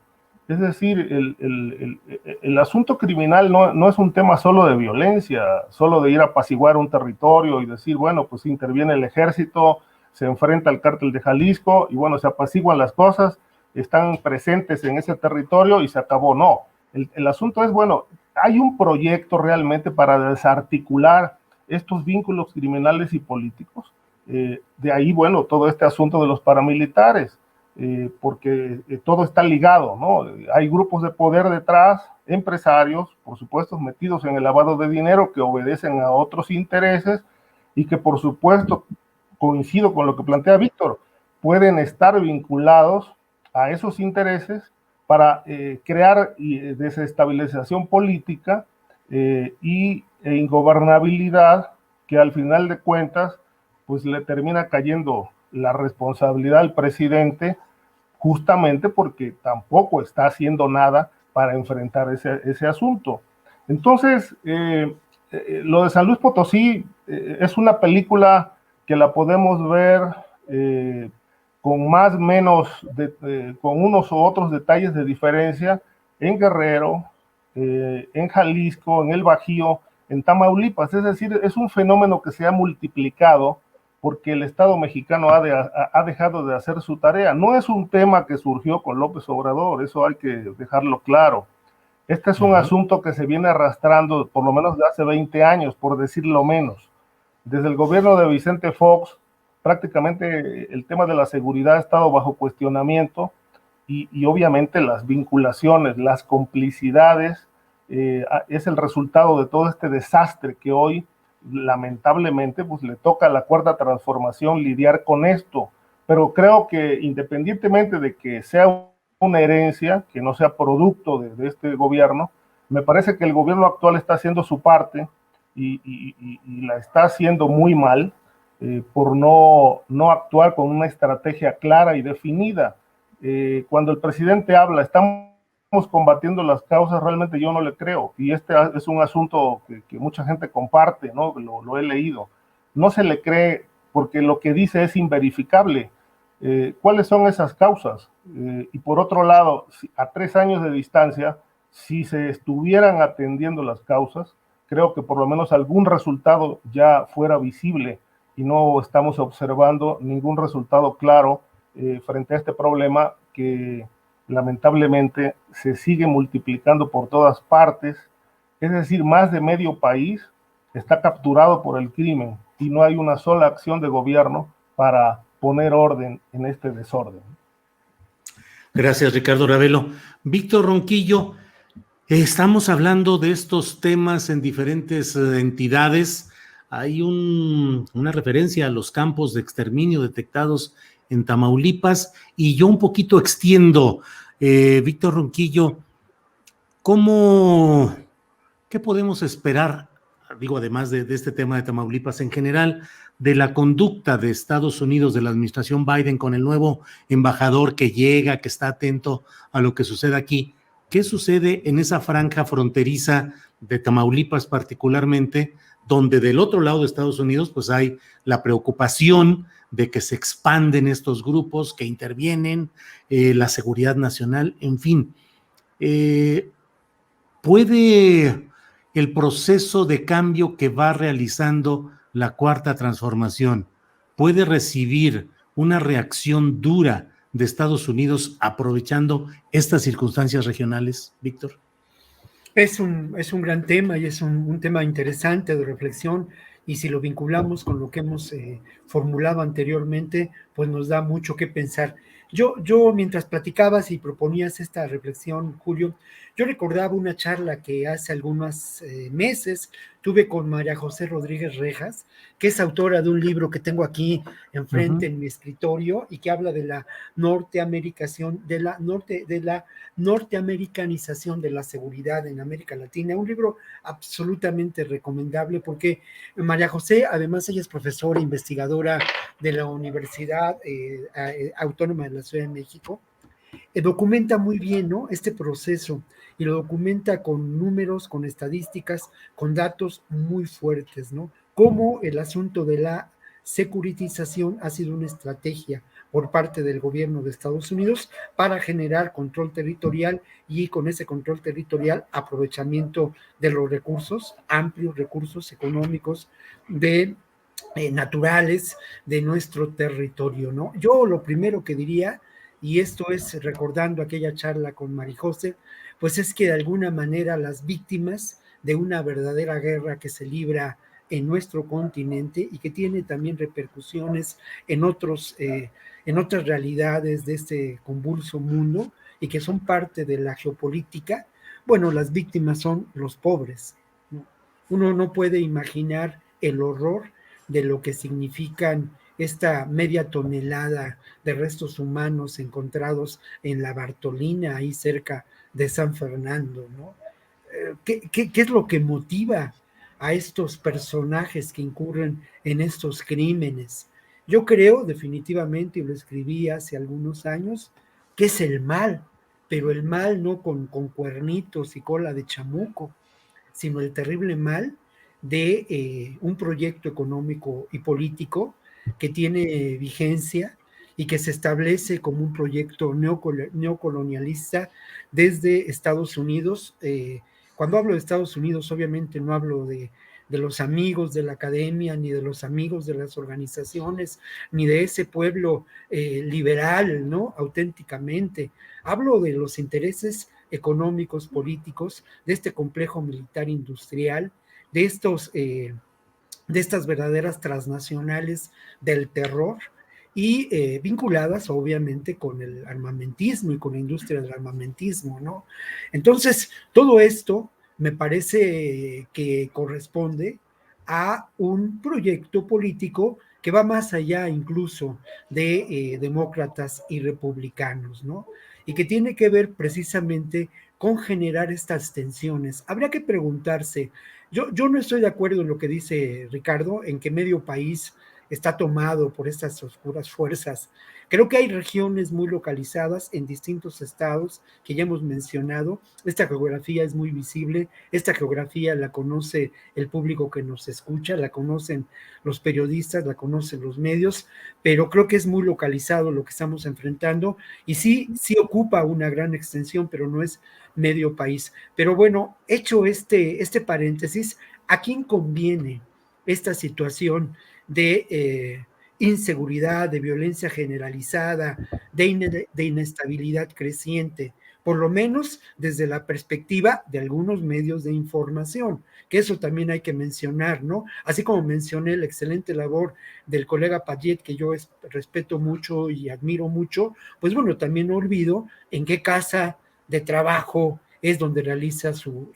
Es decir, el asunto criminal no es un tema solo de violencia, solo de ir a apaciguar un territorio y decir, bueno, pues interviene el ejército, se enfrenta al cártel de Jalisco y bueno, se apaciguan las cosas, están presentes en ese territorio y se acabó. No, el asunto es, bueno, hay un proyecto realmente para desarticular estos vínculos criminales y políticos. De ahí, bueno, todo este asunto de los paramilitares. Porque todo está ligado, ¿no? Hay grupos de poder detrás, empresarios, por supuesto, metidos en el lavado de dinero que obedecen a otros intereses y que, por supuesto, coincido con lo que plantea Víctor, pueden estar vinculados a esos intereses para crear desestabilización política e ingobernabilidad que al final de cuentas pues le termina cayendo la responsabilidad al presidente justamente porque tampoco está haciendo nada para enfrentar ese asunto. Entonces, lo de San Luis Potosí es una película que la podemos ver con más o menos, con unos u otros detalles de diferencia en Guerrero, en Jalisco, en el Bajío, en Tamaulipas. Es decir, es un fenómeno que se ha multiplicado porque el Estado mexicano ha dejado de hacer su tarea. No es un tema que surgió con López Obrador, eso hay que dejarlo claro. Este es un asunto que se viene arrastrando por lo menos de hace 20 años, por decirlo menos. Desde el gobierno de Vicente Fox, prácticamente el tema de la seguridad ha estado bajo cuestionamiento y obviamente las vinculaciones, las complicidades, es el resultado de todo este desastre que hoy lamentablemente pues le toca a la Cuarta Transformación lidiar con esto, pero creo que independientemente de que sea una herencia, que no sea producto de este gobierno, me parece que el gobierno actual está haciendo su parte y la está haciendo muy mal por no actuar con una estrategia clara y definida. Cuando el presidente habla, estamos combatiendo las causas, realmente yo no le creo, y este es un asunto que mucha gente comparte, ¿no? Lo he leído. No se le cree porque lo que dice es inverificable. ¿Cuáles son esas causas? Y por otro lado, a 3 años de distancia, si se estuvieran atendiendo las causas, creo que por lo menos algún resultado ya fuera visible y no estamos observando ningún resultado claro frente a este problema que lamentablemente se sigue multiplicando por todas partes. Es decir, más de medio país está capturado por el crimen y no hay una sola acción de gobierno para poner orden en este desorden. Gracias, Ricardo Ravelo. Víctor Ronquillo, estamos hablando de estos temas en diferentes entidades. Hay una referencia a los campos de exterminio detectados en Tamaulipas y yo un poquito extiendo, Víctor Ronquillo, ¿qué podemos esperar, digo, además de este tema de Tamaulipas en general, de la conducta de Estados Unidos, de la administración Biden con el nuevo embajador que llega, que está atento a lo que sucede aquí? ¿Qué sucede en esa franja fronteriza de Tamaulipas particularmente, donde del otro lado de Estados Unidos pues hay la preocupación de que se expanden estos grupos, que intervienen, la seguridad nacional, en fin? ¿Puede el proceso de cambio que va realizando la Cuarta Transformación, puede recibir una reacción dura de Estados Unidos aprovechando estas circunstancias regionales, Víctor? Es un gran tema y es un tema interesante de reflexión, y si lo vinculamos con lo que hemos formulado anteriormente, pues nos da mucho que pensar. Yo mientras platicabas y proponías esta reflexión, Julio, yo recordaba una charla que hace algunos meses tuve con María José Rodríguez Rejas, que es autora de un libro que tengo aquí enfrente en mi escritorio y que habla de la norteamericanización de la seguridad en América Latina. Un libro absolutamente recomendable porque María José, además ella es profesora e investigadora de la Universidad Autónoma de la Ciudad de México, documenta muy bien, ¿no?, este proceso, y lo documenta con números, con estadísticas, con datos muy fuertes, ¿no? Cómo el asunto de la securitización ha sido una estrategia por parte del gobierno de Estados Unidos para generar control territorial y con ese control territorial aprovechamiento de los recursos, amplios recursos económicos de naturales de nuestro territorio, ¿no? Yo lo primero que diría, y esto es recordando aquella charla con Marijose, pues es que de alguna manera las víctimas de una verdadera guerra que se libra en nuestro continente y que tiene también repercusiones en otras realidades de este convulso mundo y que son parte de la geopolítica, bueno, las víctimas son los pobres, ¿no? Uno no puede imaginar el horror de lo que significan esta media tonelada de restos humanos encontrados en la Bartolina, ahí cerca de San Fernando, ¿no? ¿Qué es lo que motiva a estos personajes que incurren en estos crímenes? Yo creo definitivamente, y lo escribí hace algunos años, que es el mal, pero el mal no con cuernitos y cola de chamuco, sino el terrible mal de un proyecto económico y político que tiene vigencia y que se establece como un proyecto neocolonialista desde Estados Unidos. Cuando hablo de Estados Unidos, obviamente no hablo de los amigos de la academia, ni de los amigos de las organizaciones, ni de ese pueblo liberal, ¿no? Auténticamente. Hablo de los intereses económicos, políticos, de este complejo militar industrial, de estas verdaderas transnacionales del terror y vinculadas obviamente con el armamentismo y con la industria del armamentismo, ¿no? Entonces, todo esto me parece que corresponde a un proyecto político que va más allá incluso de demócratas y republicanos, ¿no? Y que tiene que ver precisamente con generar estas tensiones. Habría que preguntarse, yo no estoy de acuerdo en lo que dice Ricardo, en que medio país está tomado por estas oscuras fuerzas. Creo que hay regiones muy localizadas en distintos estados que ya hemos mencionado. Esta geografía es muy visible, esta geografía la conoce el público que nos escucha, la conocen los periodistas, la conocen los medios, pero creo que es muy localizado lo que estamos enfrentando y sí ocupa una gran extensión, pero no es medio país. Pero bueno, hecho este paréntesis, ¿a quién conviene esta situación de inseguridad, de violencia generalizada, de inestabilidad creciente? Por lo menos desde la perspectiva de algunos medios de información, que eso también hay que mencionar, ¿no? Así como mencioné la excelente labor del colega Payet, que yo respeto mucho y admiro mucho, pues bueno, también no olvido en qué casa de trabajo es donde realiza su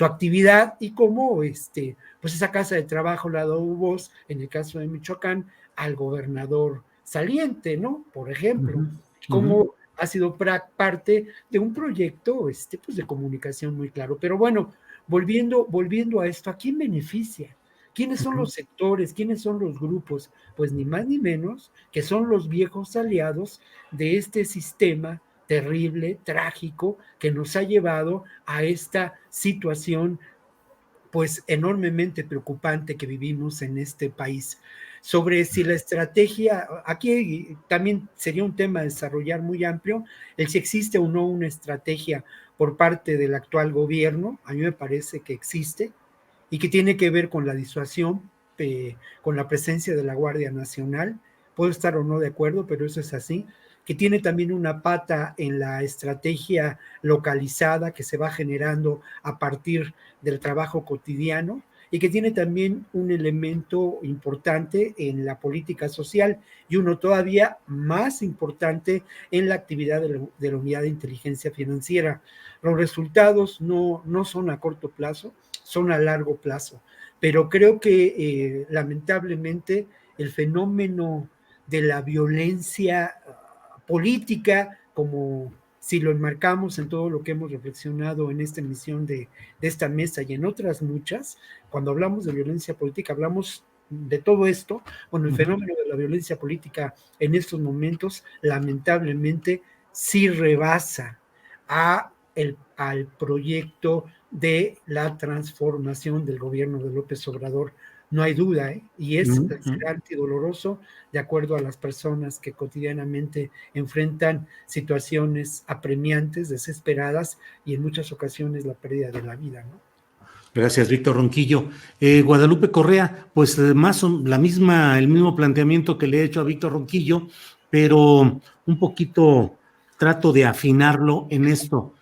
actividad y cómo pues esa casa de trabajo la ha dado voz, en el caso de Michoacán, al gobernador saliente, ¿no? Por ejemplo, cómo ha sido parte de un proyecto pues de comunicación muy claro. Pero bueno, volviendo a esto, ¿a quién beneficia? ¿Quiénes son los sectores? ¿Quiénes son los grupos? Pues ni más ni menos que son los viejos aliados de este sistema terrible, trágico, que nos ha llevado a esta situación pues enormemente preocupante que vivimos en este país. Sobre si la estrategia, aquí también sería un tema a desarrollar muy amplio, el si existe o no una estrategia por parte del actual gobierno. A mí me parece que existe y que tiene que ver con la disuasión, con la presencia de la Guardia Nacional. Puedo estar o no de acuerdo, pero eso es así, que tiene también una pata en la estrategia localizada que se va generando a partir del trabajo cotidiano y que tiene también un elemento importante en la política social y uno todavía más importante en la actividad de la unidad de inteligencia financiera. Los resultados no son a corto plazo, son a largo plazo, pero creo que lamentablemente el fenómeno de la violencia política, como si lo enmarcamos en todo lo que hemos reflexionado en esta emisión de esta mesa y en otras muchas, cuando hablamos de violencia política, hablamos de todo esto. Bueno, el fenómeno de la violencia política en estos momentos, lamentablemente, sí rebasa al proyecto de la transformación del gobierno de López Obrador no hay duda, ¿eh? Y es Ujú. lacerante y doloroso de acuerdo a las personas que cotidianamente enfrentan situaciones apremiantes, desesperadas y en muchas ocasiones la pérdida de la vida, ¿no? Gracias, Víctor Ronquillo. Guadalupe Correa, pues el mismo planteamiento que le he hecho a Víctor Ronquillo, pero un poquito trato de afinarlo en esto.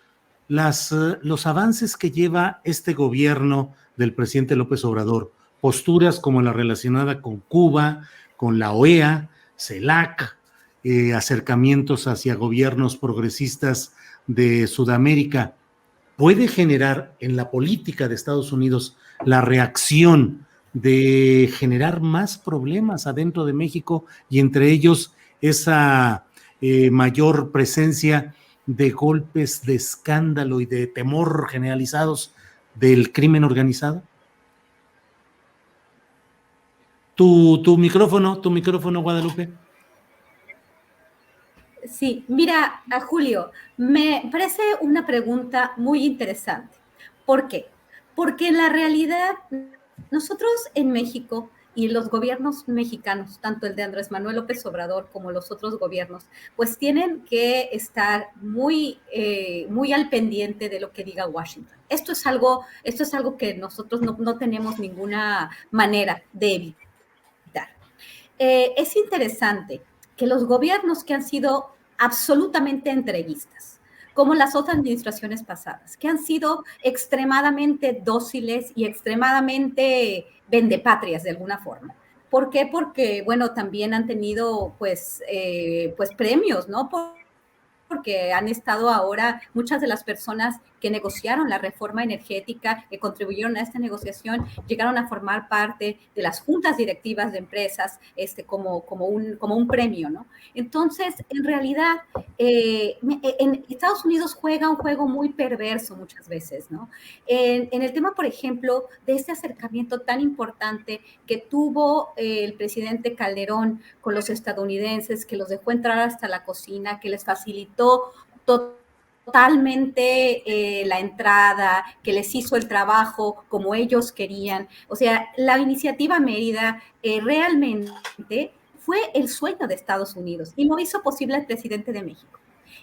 Los avances que lleva este gobierno del presidente López Obrador, posturas como la relacionada con Cuba, con la OEA, CELAC, acercamientos hacia gobiernos progresistas de Sudamérica, puede generar en la política de Estados Unidos la reacción de generar más problemas adentro de México y entre ellos esa mayor presencia de golpes de escándalo y de temor generalizados del crimen organizado? Tu micrófono, Guadalupe. Sí, mira, a Julio, me parece una pregunta muy interesante. ¿Por qué? Porque en la realidad, nosotros en México y los gobiernos mexicanos, tanto el de Andrés Manuel López Obrador como los otros gobiernos, pues tienen que estar muy al pendiente de lo que diga Washington. Esto es algo que nosotros no tenemos ninguna manera de evitar. Es interesante que los gobiernos que han sido absolutamente entreguistas, como las otras administraciones pasadas, que han sido extremadamente dóciles y extremadamente vendepatrias de alguna forma. ¿Por qué? Porque, bueno, también han tenido, pues premios, ¿no? Porque han estado ahora muchas de las personas que negociaron la reforma energética, que contribuyeron a esta negociación, llegaron a formar parte de las juntas directivas de empresas como un premio, ¿no? Entonces, en realidad, en Estados Unidos juega un juego muy perverso muchas veces, ¿no? En el tema, por ejemplo, de este acercamiento tan importante que tuvo el presidente Calderón con los estadounidenses, que los dejó entrar hasta la cocina, que les facilitó totalmente la entrada, que les hizo el trabajo como ellos querían. O sea, la iniciativa Mérida realmente fue el sueño de Estados Unidos y lo hizo posible el presidente de México.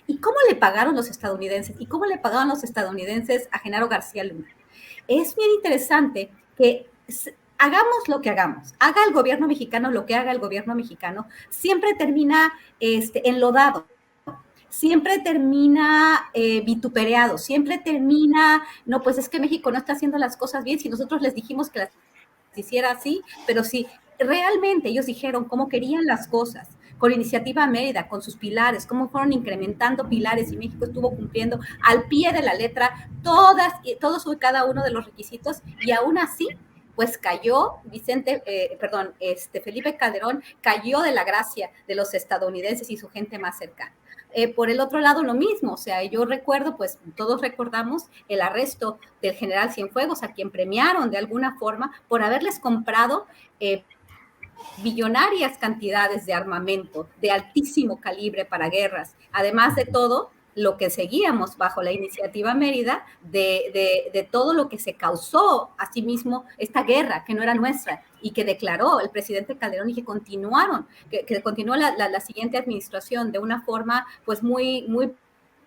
¿Y cómo le pagaron los estadounidenses? ¿Y cómo le pagaron los estadounidenses a Genaro García Luna? Es bien interesante que hagamos lo que hagamos, haga el gobierno mexicano lo que haga el gobierno mexicano, siempre termina enlodado, siempre termina vituperado, siempre termina, no, pues es que México no está haciendo las cosas bien, si nosotros les dijimos que las hiciera así, pero si realmente ellos dijeron cómo querían las cosas, con Iniciativa Mérida, con sus pilares, cómo fueron incrementando pilares y México estuvo cumpliendo al pie de la letra todos y cada uno de los requisitos y aún así pues cayó Felipe Calderón cayó de la gracia de los estadounidenses y su gente más cercana. Por el otro lado, lo mismo, o sea, yo recuerdo, pues todos recordamos el arresto del general Cienfuegos, a quien premiaron de alguna forma por haberles comprado billonarias cantidades de armamento de altísimo calibre para guerras. Además de todo, lo que seguíamos bajo la Iniciativa Mérida, de todo lo que se causó a sí mismo esta guerra, que no era nuestra, y que declaró el presidente Calderón y que que continuó la siguiente administración de una forma pues muy, muy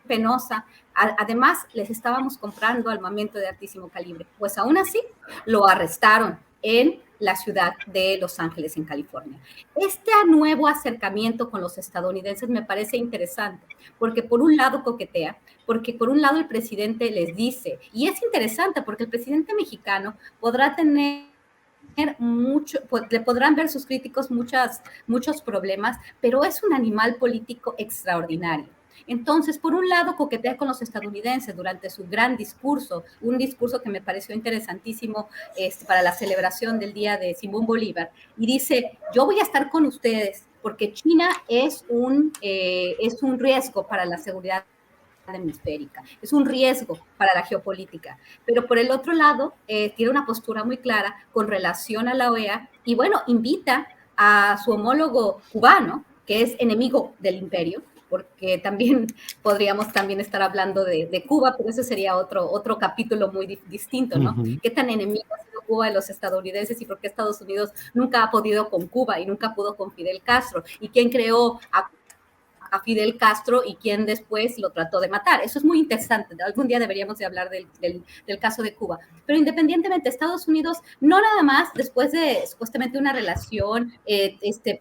penosa. Además, les estábamos comprando armamento de altísimo calibre. Pues aún así, lo arrestaron en la ciudad de Los Ángeles, en California. Este nuevo acercamiento con los estadounidenses me parece interesante, porque por un lado coquetea, porque por un lado el presidente les dice, y es interesante porque el presidente mexicano podrá tener le podrán ver sus críticos muchos problemas, pero es un animal político extraordinario. Entonces, por un lado, coquetea con los estadounidenses durante su gran discurso, un discurso que me pareció interesantísimo para la celebración del Día de Simón Bolívar, y dice, yo voy a estar con ustedes porque China es un riesgo para la seguridad hemisférica, es un riesgo para la geopolítica, pero por el otro lado tiene una postura muy clara con relación a la OEA y bueno, invita a su homólogo cubano, que es enemigo del imperio, porque también podríamos estar hablando de Cuba, pero ese sería otro capítulo muy distinto, ¿no? ¿Qué tan enemigo ha sido Cuba de los estadounidenses y por qué Estados Unidos nunca ha podido con Cuba y nunca pudo con Fidel Castro, y quién creó a Fidel Castro y quién después lo trató de matar. Eso es muy interesante. Algún día deberíamos de hablar del caso de Cuba. Pero independientemente, Estados Unidos, no nada más después de supuestamente una relación,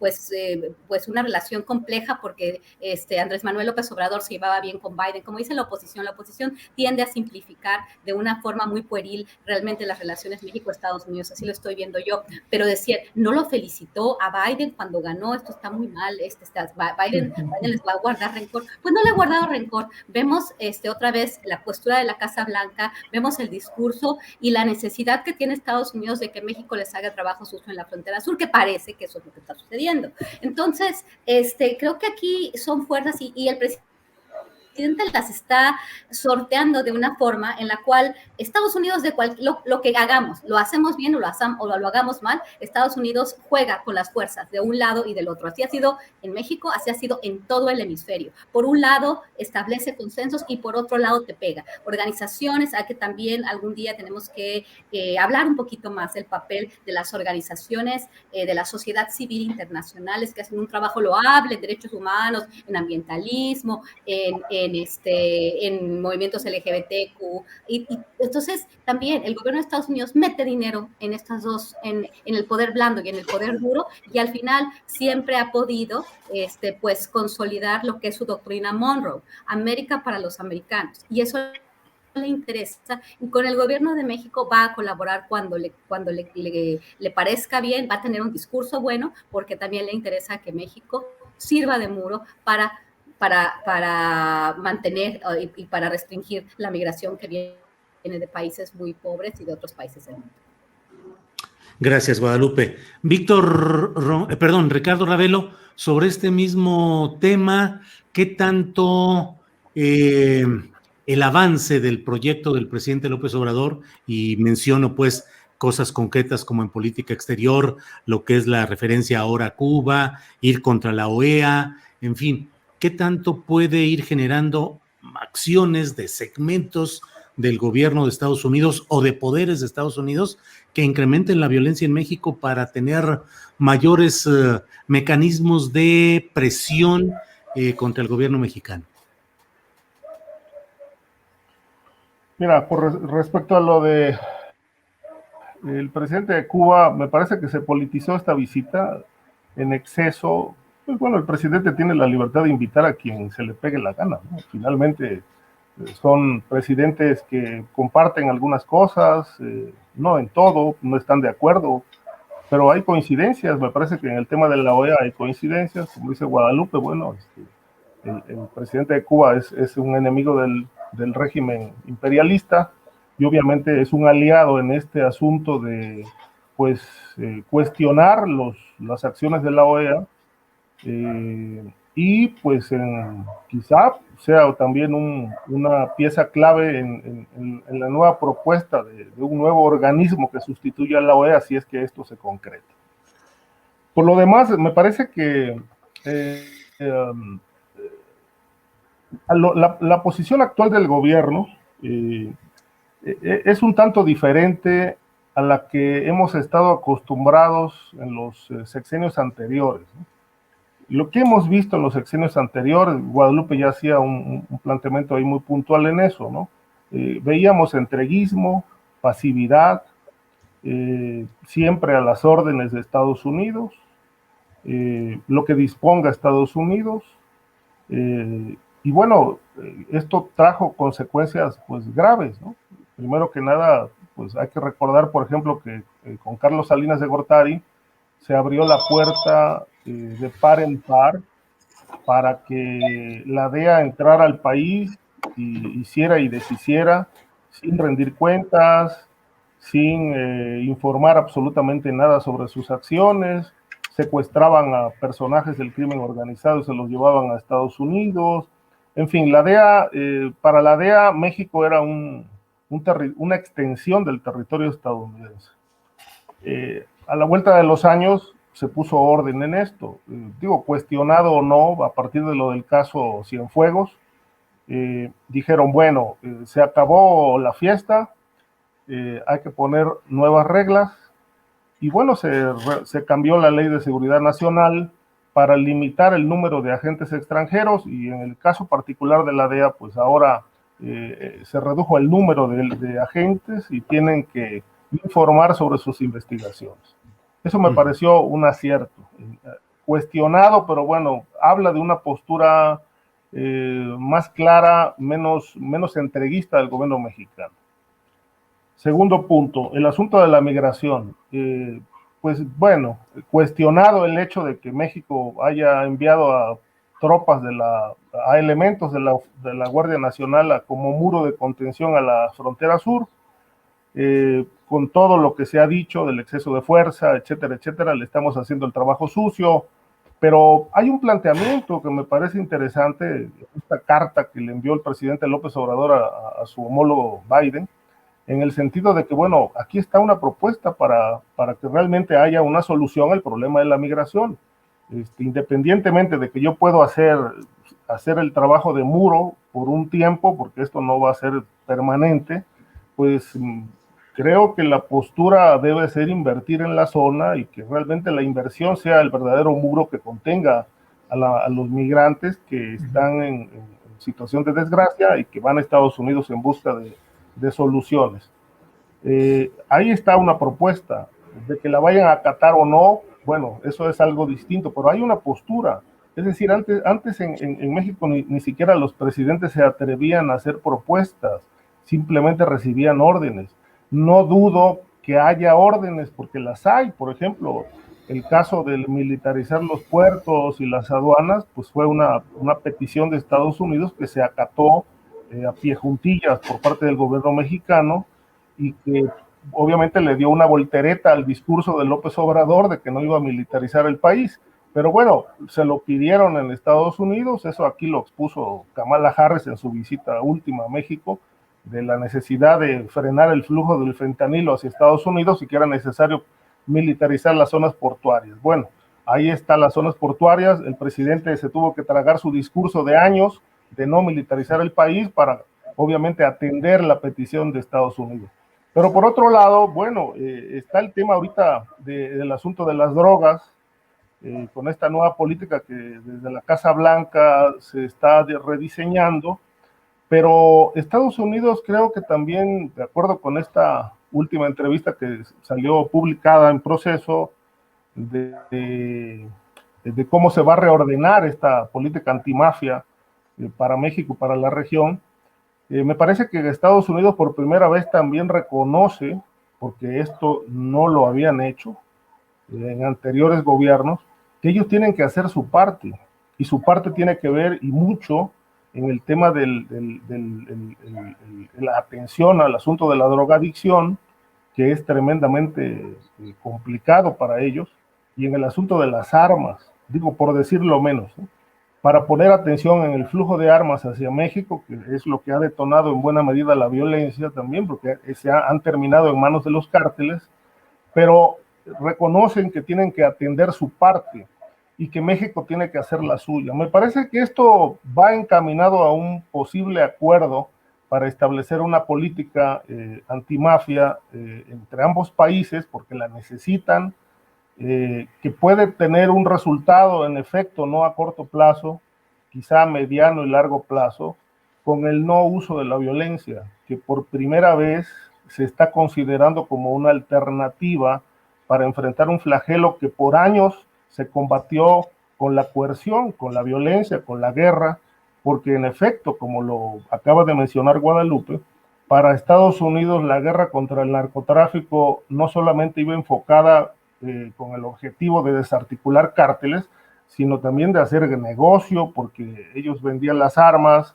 pues una relación compleja, porque Andrés Manuel López Obrador se llevaba bien con Biden. Como dice la oposición tiende a simplificar de una forma muy pueril realmente las relaciones México-Estados Unidos. Así lo estoy viendo yo. Pero decir, no lo felicitó a Biden cuando ganó, esto está muy mal, Biden les va a guardar rencor. Pues no le ha guardado rencor. Vemos otra vez la postura de la Casa Blanca, vemos el discurso y la necesidad que tiene Estados Unidos de que México les haga trabajo sucio en la frontera sur, que parece que eso es lo que está sucediendo. Entonces, creo que aquí son fuerzas y el presidente las está sorteando de una forma en la cual Estados Unidos, lo que hagamos, lo hacemos bien o lo hagamos mal, Estados Unidos juega con las fuerzas de un lado y del otro. Así ha sido en México, así ha sido en todo el hemisferio. Por un lado, establece consensos y por otro lado te pega. Organizaciones, hay que también algún día tenemos que hablar un poquito más del papel de las organizaciones de la sociedad civil internacionales que hacen un trabajo loable en derechos humanos, en ambientalismo, en movimientos LGBTQ, y entonces también el gobierno de Estados Unidos mete dinero en estas dos, en el poder blando y en el poder duro, y al final siempre ha podido pues consolidar lo que es su doctrina Monroe, América para los americanos, y eso le interesa, y con el gobierno de México va a colaborar cuando le parezca bien, va a tener un discurso bueno, porque también le interesa que México sirva de muro para mantener y para restringir la migración que viene de países muy pobres y de otros países del mundo. Gracias, Guadalupe. Ricardo Ravelo, sobre este mismo tema, ¿qué tanto el avance del proyecto del presidente López Obrador, y menciono pues cosas concretas como en política exterior, lo que es la referencia ahora a Cuba, ir contra la OEA, en fin, qué tanto puede ir generando acciones de segmentos del gobierno de Estados Unidos o de poderes de Estados Unidos que incrementen la violencia en México para tener mayores mecanismos de presión contra el gobierno mexicano? Mira, respecto a lo de el presidente de Cuba, me parece que se politizó esta visita en exceso. Pues bueno, el presidente tiene la libertad de invitar a quien se le pegue la gana, ¿no? Finalmente son presidentes que comparten algunas cosas, no en todo, no están de acuerdo, pero hay coincidencias. Me parece que en el tema de la OEA hay coincidencias, como dice Guadalupe. Bueno, el presidente de Cuba es un enemigo del régimen imperialista y obviamente es un aliado en este asunto de pues cuestionar las acciones de la OEA, y pues quizá sea también una pieza clave en la nueva propuesta de un nuevo organismo que sustituya a la OEA, si es que esto se concreta. Por lo demás, me parece que la posición actual del gobierno es un tanto diferente a la que hemos estado acostumbrados en los sexenios anteriores, ¿no? Lo que hemos visto en los sexenios anteriores, Guadalupe ya hacía un planteamiento ahí muy puntual en eso, ¿no? Veíamos entreguismo, pasividad, siempre a las órdenes de Estados Unidos, lo que disponga Estados Unidos, y bueno, esto trajo consecuencias pues graves, ¿no? Primero que nada, pues hay que recordar, por ejemplo, que con Carlos Salinas de Gortari se abrió la puerta de par en par para que la DEA entrara al país y hiciera y deshiciera sin rendir cuentas, sin informar absolutamente nada sobre sus acciones. Secuestraban a personajes del crimen organizado y se los llevaban a Estados Unidos. En fin, la DEA, para la DEA, México era una extensión del territorio estadounidense. A la vuelta de los años se puso orden en esto. Cuestionado o no, a partir de lo del caso Cienfuegos, dijeron, bueno, se acabó la fiesta, hay que poner nuevas reglas. Y bueno, se cambió la Ley de Seguridad Nacional para limitar el número de agentes extranjeros, y en el caso particular de la DEA, pues ahora se redujo el número de agentes y tienen que informar sobre sus investigaciones. Eso me pareció un acierto, cuestionado, pero bueno, habla de una postura más clara, menos entreguista del gobierno mexicano. Segundo punto, el asunto de la migración. Pues bueno, cuestionado el hecho de que México haya enviado a tropas a elementos de la Guardia Nacional como muro de contención a la frontera sur, con todo lo que se ha dicho del exceso de fuerza, etcétera, etcétera, le estamos haciendo el trabajo sucio, pero hay un planteamiento que me parece interesante, esta carta que le envió el presidente López Obrador a su homólogo Biden, en el sentido de que, bueno, aquí está una propuesta para que realmente haya una solución al problema de la migración. Independientemente de que yo puedo hacer el trabajo de muro por un tiempo, porque esto no va a ser permanente, pues creo que la postura debe ser invertir en la zona y que realmente la inversión sea el verdadero muro que contenga a los migrantes que están en situación de desgracia y que van a Estados Unidos en busca de soluciones. Ahí está una propuesta, de que la vayan a acatar o no, bueno, eso es algo distinto, pero hay una postura. Es decir, antes en México ni siquiera los presidentes se atrevían a hacer propuestas, simplemente recibían órdenes. No dudo que haya órdenes, porque las hay. Por ejemplo, el caso de militarizar los puertos y las aduanas, pues fue una petición de Estados Unidos que se acató a pie juntillas por parte del gobierno mexicano, y que obviamente le dio una voltereta al discurso de López Obrador de que no iba a militarizar el país. Pero bueno, se lo pidieron en Estados Unidos, eso aquí lo expuso Kamala Harris en su visita última a México, de la necesidad de frenar el flujo del fentanilo hacia Estados Unidos y que era necesario militarizar las zonas portuarias. Bueno, ahí están las zonas portuarias, el presidente se tuvo que tragar su discurso de años de no militarizar el país para obviamente atender la petición de Estados Unidos. Pero por otro lado, bueno, está el tema ahorita del asunto de las drogas, con esta nueva política que desde la Casa Blanca se está rediseñando, pero Estados Unidos creo que también, de acuerdo con esta última entrevista que salió publicada en Proceso, de cómo se va a reordenar esta política antimafia para México, para la región, me parece que Estados Unidos por primera vez también reconoce, porque esto no lo habían hecho en anteriores gobiernos, que ellos tienen que hacer su parte, y su parte tiene que ver y mucho en el tema de la atención al asunto de la drogadicción, que es tremendamente complicado para ellos, y en el asunto de las armas, digo por decirlo menos, para poner atención en el flujo de armas hacia México, que es lo que ha detonado en buena medida la violencia también, porque han terminado en manos de los cárteles, pero reconocen que tienen que atender su parte y que México tiene que hacer la suya. Me parece que esto va encaminado a un posible acuerdo para establecer una política antimafia entre ambos países, porque la necesitan, que puede tener un resultado, en efecto, no a corto plazo, quizá a mediano y largo plazo, con el no uso de la violencia, que por primera vez se está considerando como una alternativa para enfrentar un flagelo que por años se combatió con la coerción, con la violencia, con la guerra, porque en efecto, como lo acaba de mencionar Guadalupe, para Estados Unidos la guerra contra el narcotráfico no solamente iba enfocada con el objetivo de desarticular cárteles, sino también de hacer negocio, porque ellos vendían las armas,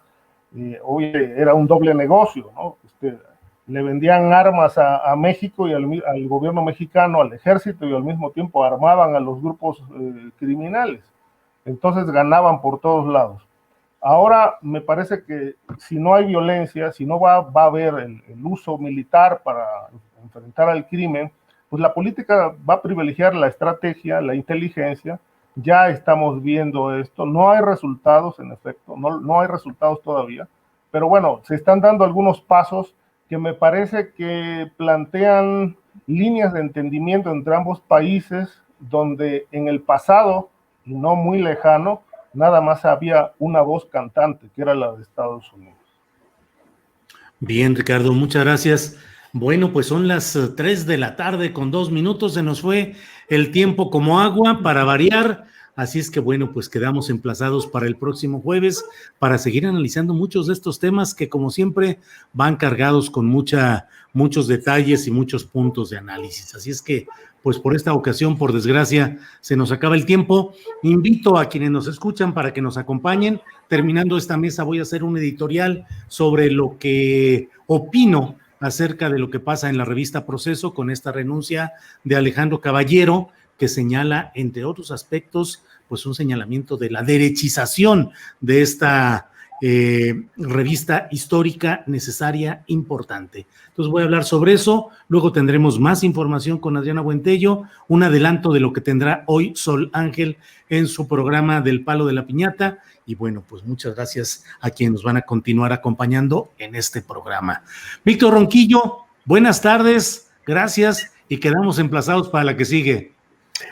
hoy era un doble negocio, ¿no? Le vendían armas a México y al gobierno mexicano, al ejército, y al mismo tiempo armaban a los grupos criminales. Entonces ganaban por todos lados. Ahora me parece que si no hay violencia, si no va a haber el uso militar para enfrentar al crimen, pues la política va a privilegiar la estrategia, la inteligencia. Ya estamos viendo esto, no hay resultados en efecto, no hay resultados todavía, pero bueno, se están dando algunos pasos que me parece que plantean líneas de entendimiento entre ambos países, donde en el pasado, y no muy lejano, nada más había una voz cantante, que era la de Estados Unidos. Bien, Ricardo, muchas gracias. Bueno, pues son las 3 de la tarde con 2 minutos, se nos fue el tiempo como agua para variar, así es que bueno, pues quedamos emplazados para el próximo jueves para seguir analizando muchos de estos temas que como siempre van cargados con muchos detalles y muchos puntos de análisis, así es que pues por esta ocasión, por desgracia, se nos acaba el tiempo. Invito a quienes nos escuchan para que nos acompañen. Terminando esta mesa voy a hacer un editorial sobre lo que opino acerca de lo que pasa en la revista Proceso con esta renuncia de Alejandro Caballero, que señala, entre otros aspectos, pues un señalamiento de la derechización de esta revista histórica necesaria, importante. Entonces voy a hablar sobre eso, luego tendremos más información con Adriana Buentello, un adelanto de lo que tendrá hoy Sol Ángel en su programa del Palo de la Piñata, y bueno, pues muchas gracias a quienes nos van a continuar acompañando en este programa. Víctor Ronquillo, buenas tardes, gracias, y quedamos emplazados para la que sigue.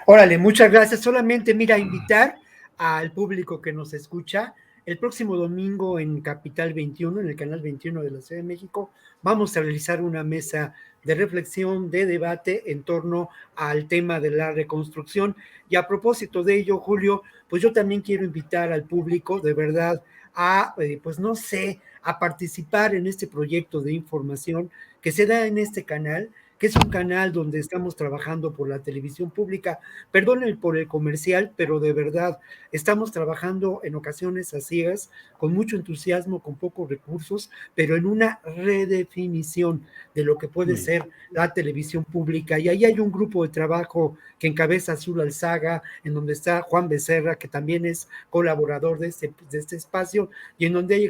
Órale, muchas gracias. Solamente, mira, invitar al público que nos escucha. El próximo domingo en Capital 21, en el canal 21 de la Ciudad de México, vamos a realizar una mesa de reflexión, de debate en torno al tema de la reconstrucción. Y a propósito de ello, Julio, pues yo también quiero invitar al público, de verdad, a, pues no sé, a participar en este proyecto de información que se da en este canal, que es un canal donde estamos trabajando por la televisión pública, perdonen por el comercial, pero de verdad estamos trabajando en ocasiones a ciegas, con mucho entusiasmo, con pocos recursos, pero en una redefinición de lo que puede ser la televisión pública, y ahí hay un grupo de trabajo que encabeza Azul Alzaga, en donde está Juan Becerra, que también es colaborador de este espacio, y en donde hay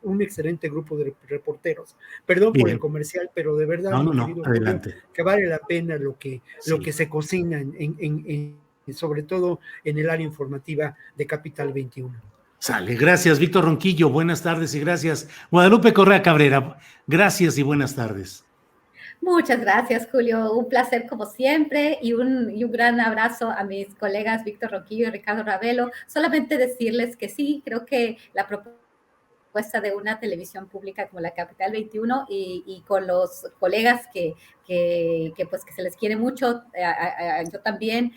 un excelente grupo de reporteros. Perdón por el comercial, pero de verdad, adelante. Que vale la pena lo que se cocina sobre todo en el área informativa de Capital 21. Sale, gracias Víctor Ronquillo, buenas tardes y gracias. Guadalupe Correa Cabrera, gracias y buenas tardes. Muchas gracias, Julio. Un placer como siempre y un gran abrazo a mis colegas Víctor Ronquillo y Ricardo Ravelo. Solamente decirles que sí, creo que la propuesta de una televisión pública como la Capital 21 y con los colegas que se les quiere mucho, yo también,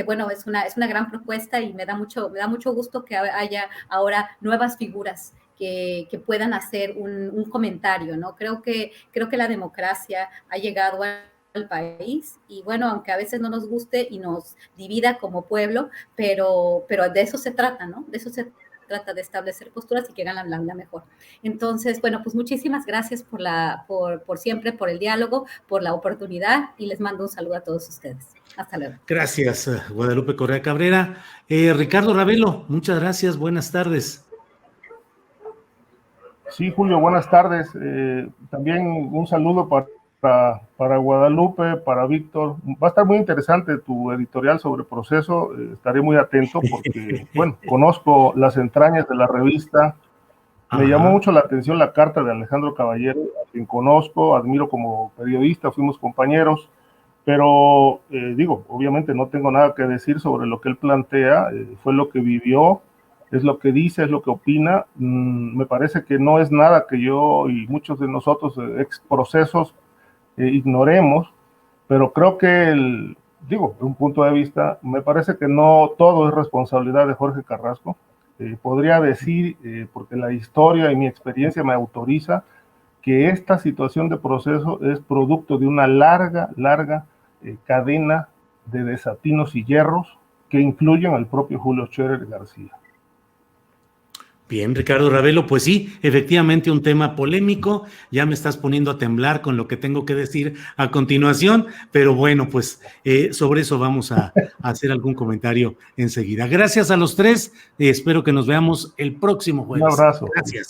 bueno, es una gran propuesta y me da mucho gusto que haya ahora nuevas figuras que puedan hacer un comentario, ¿no? Creo que la democracia ha llegado al país y bueno, aunque a veces no nos guste y nos divida como pueblo, pero de eso se trata, ¿no? De eso se trata, de establecer posturas y que hagan la mejor. Entonces, bueno, pues muchísimas gracias por siempre, por el diálogo, por la oportunidad y les mando un saludo a todos ustedes. Hasta luego. Gracias, Guadalupe Correa Cabrera. Ricardo Ravelo, muchas gracias, buenas tardes. Sí, Julio, buenas tardes. También un saludo para Guadalupe, para Víctor. Va a estar muy interesante tu editorial sobre Proceso. Estaré muy atento porque, bueno, conozco las entrañas de la revista. Me llamó mucho la atención la carta de Alejandro Caballero, a quien conozco, admiro como periodista, fuimos compañeros, pero obviamente no tengo nada que decir sobre lo que él plantea, fue lo que vivió, es lo que dice, es lo que opina. Me parece que no es nada que yo y muchos de nosotros ex Procesos ignoremos, pero creo que de un punto de vista, me parece que no todo es responsabilidad de Jorge Carrasco. Podría decir, porque la historia y mi experiencia me autoriza, que esta situación de Proceso es producto de una larga cadena de desatinos y hierros que incluyen al propio Julio Scherer García. Bien, Ricardo Ravelo, pues sí, efectivamente un tema polémico, ya me estás poniendo a temblar con lo que tengo que decir a continuación, pero bueno, pues sobre eso vamos a hacer algún comentario enseguida. Gracias a los tres, espero que nos veamos el próximo jueves. Un abrazo. Gracias.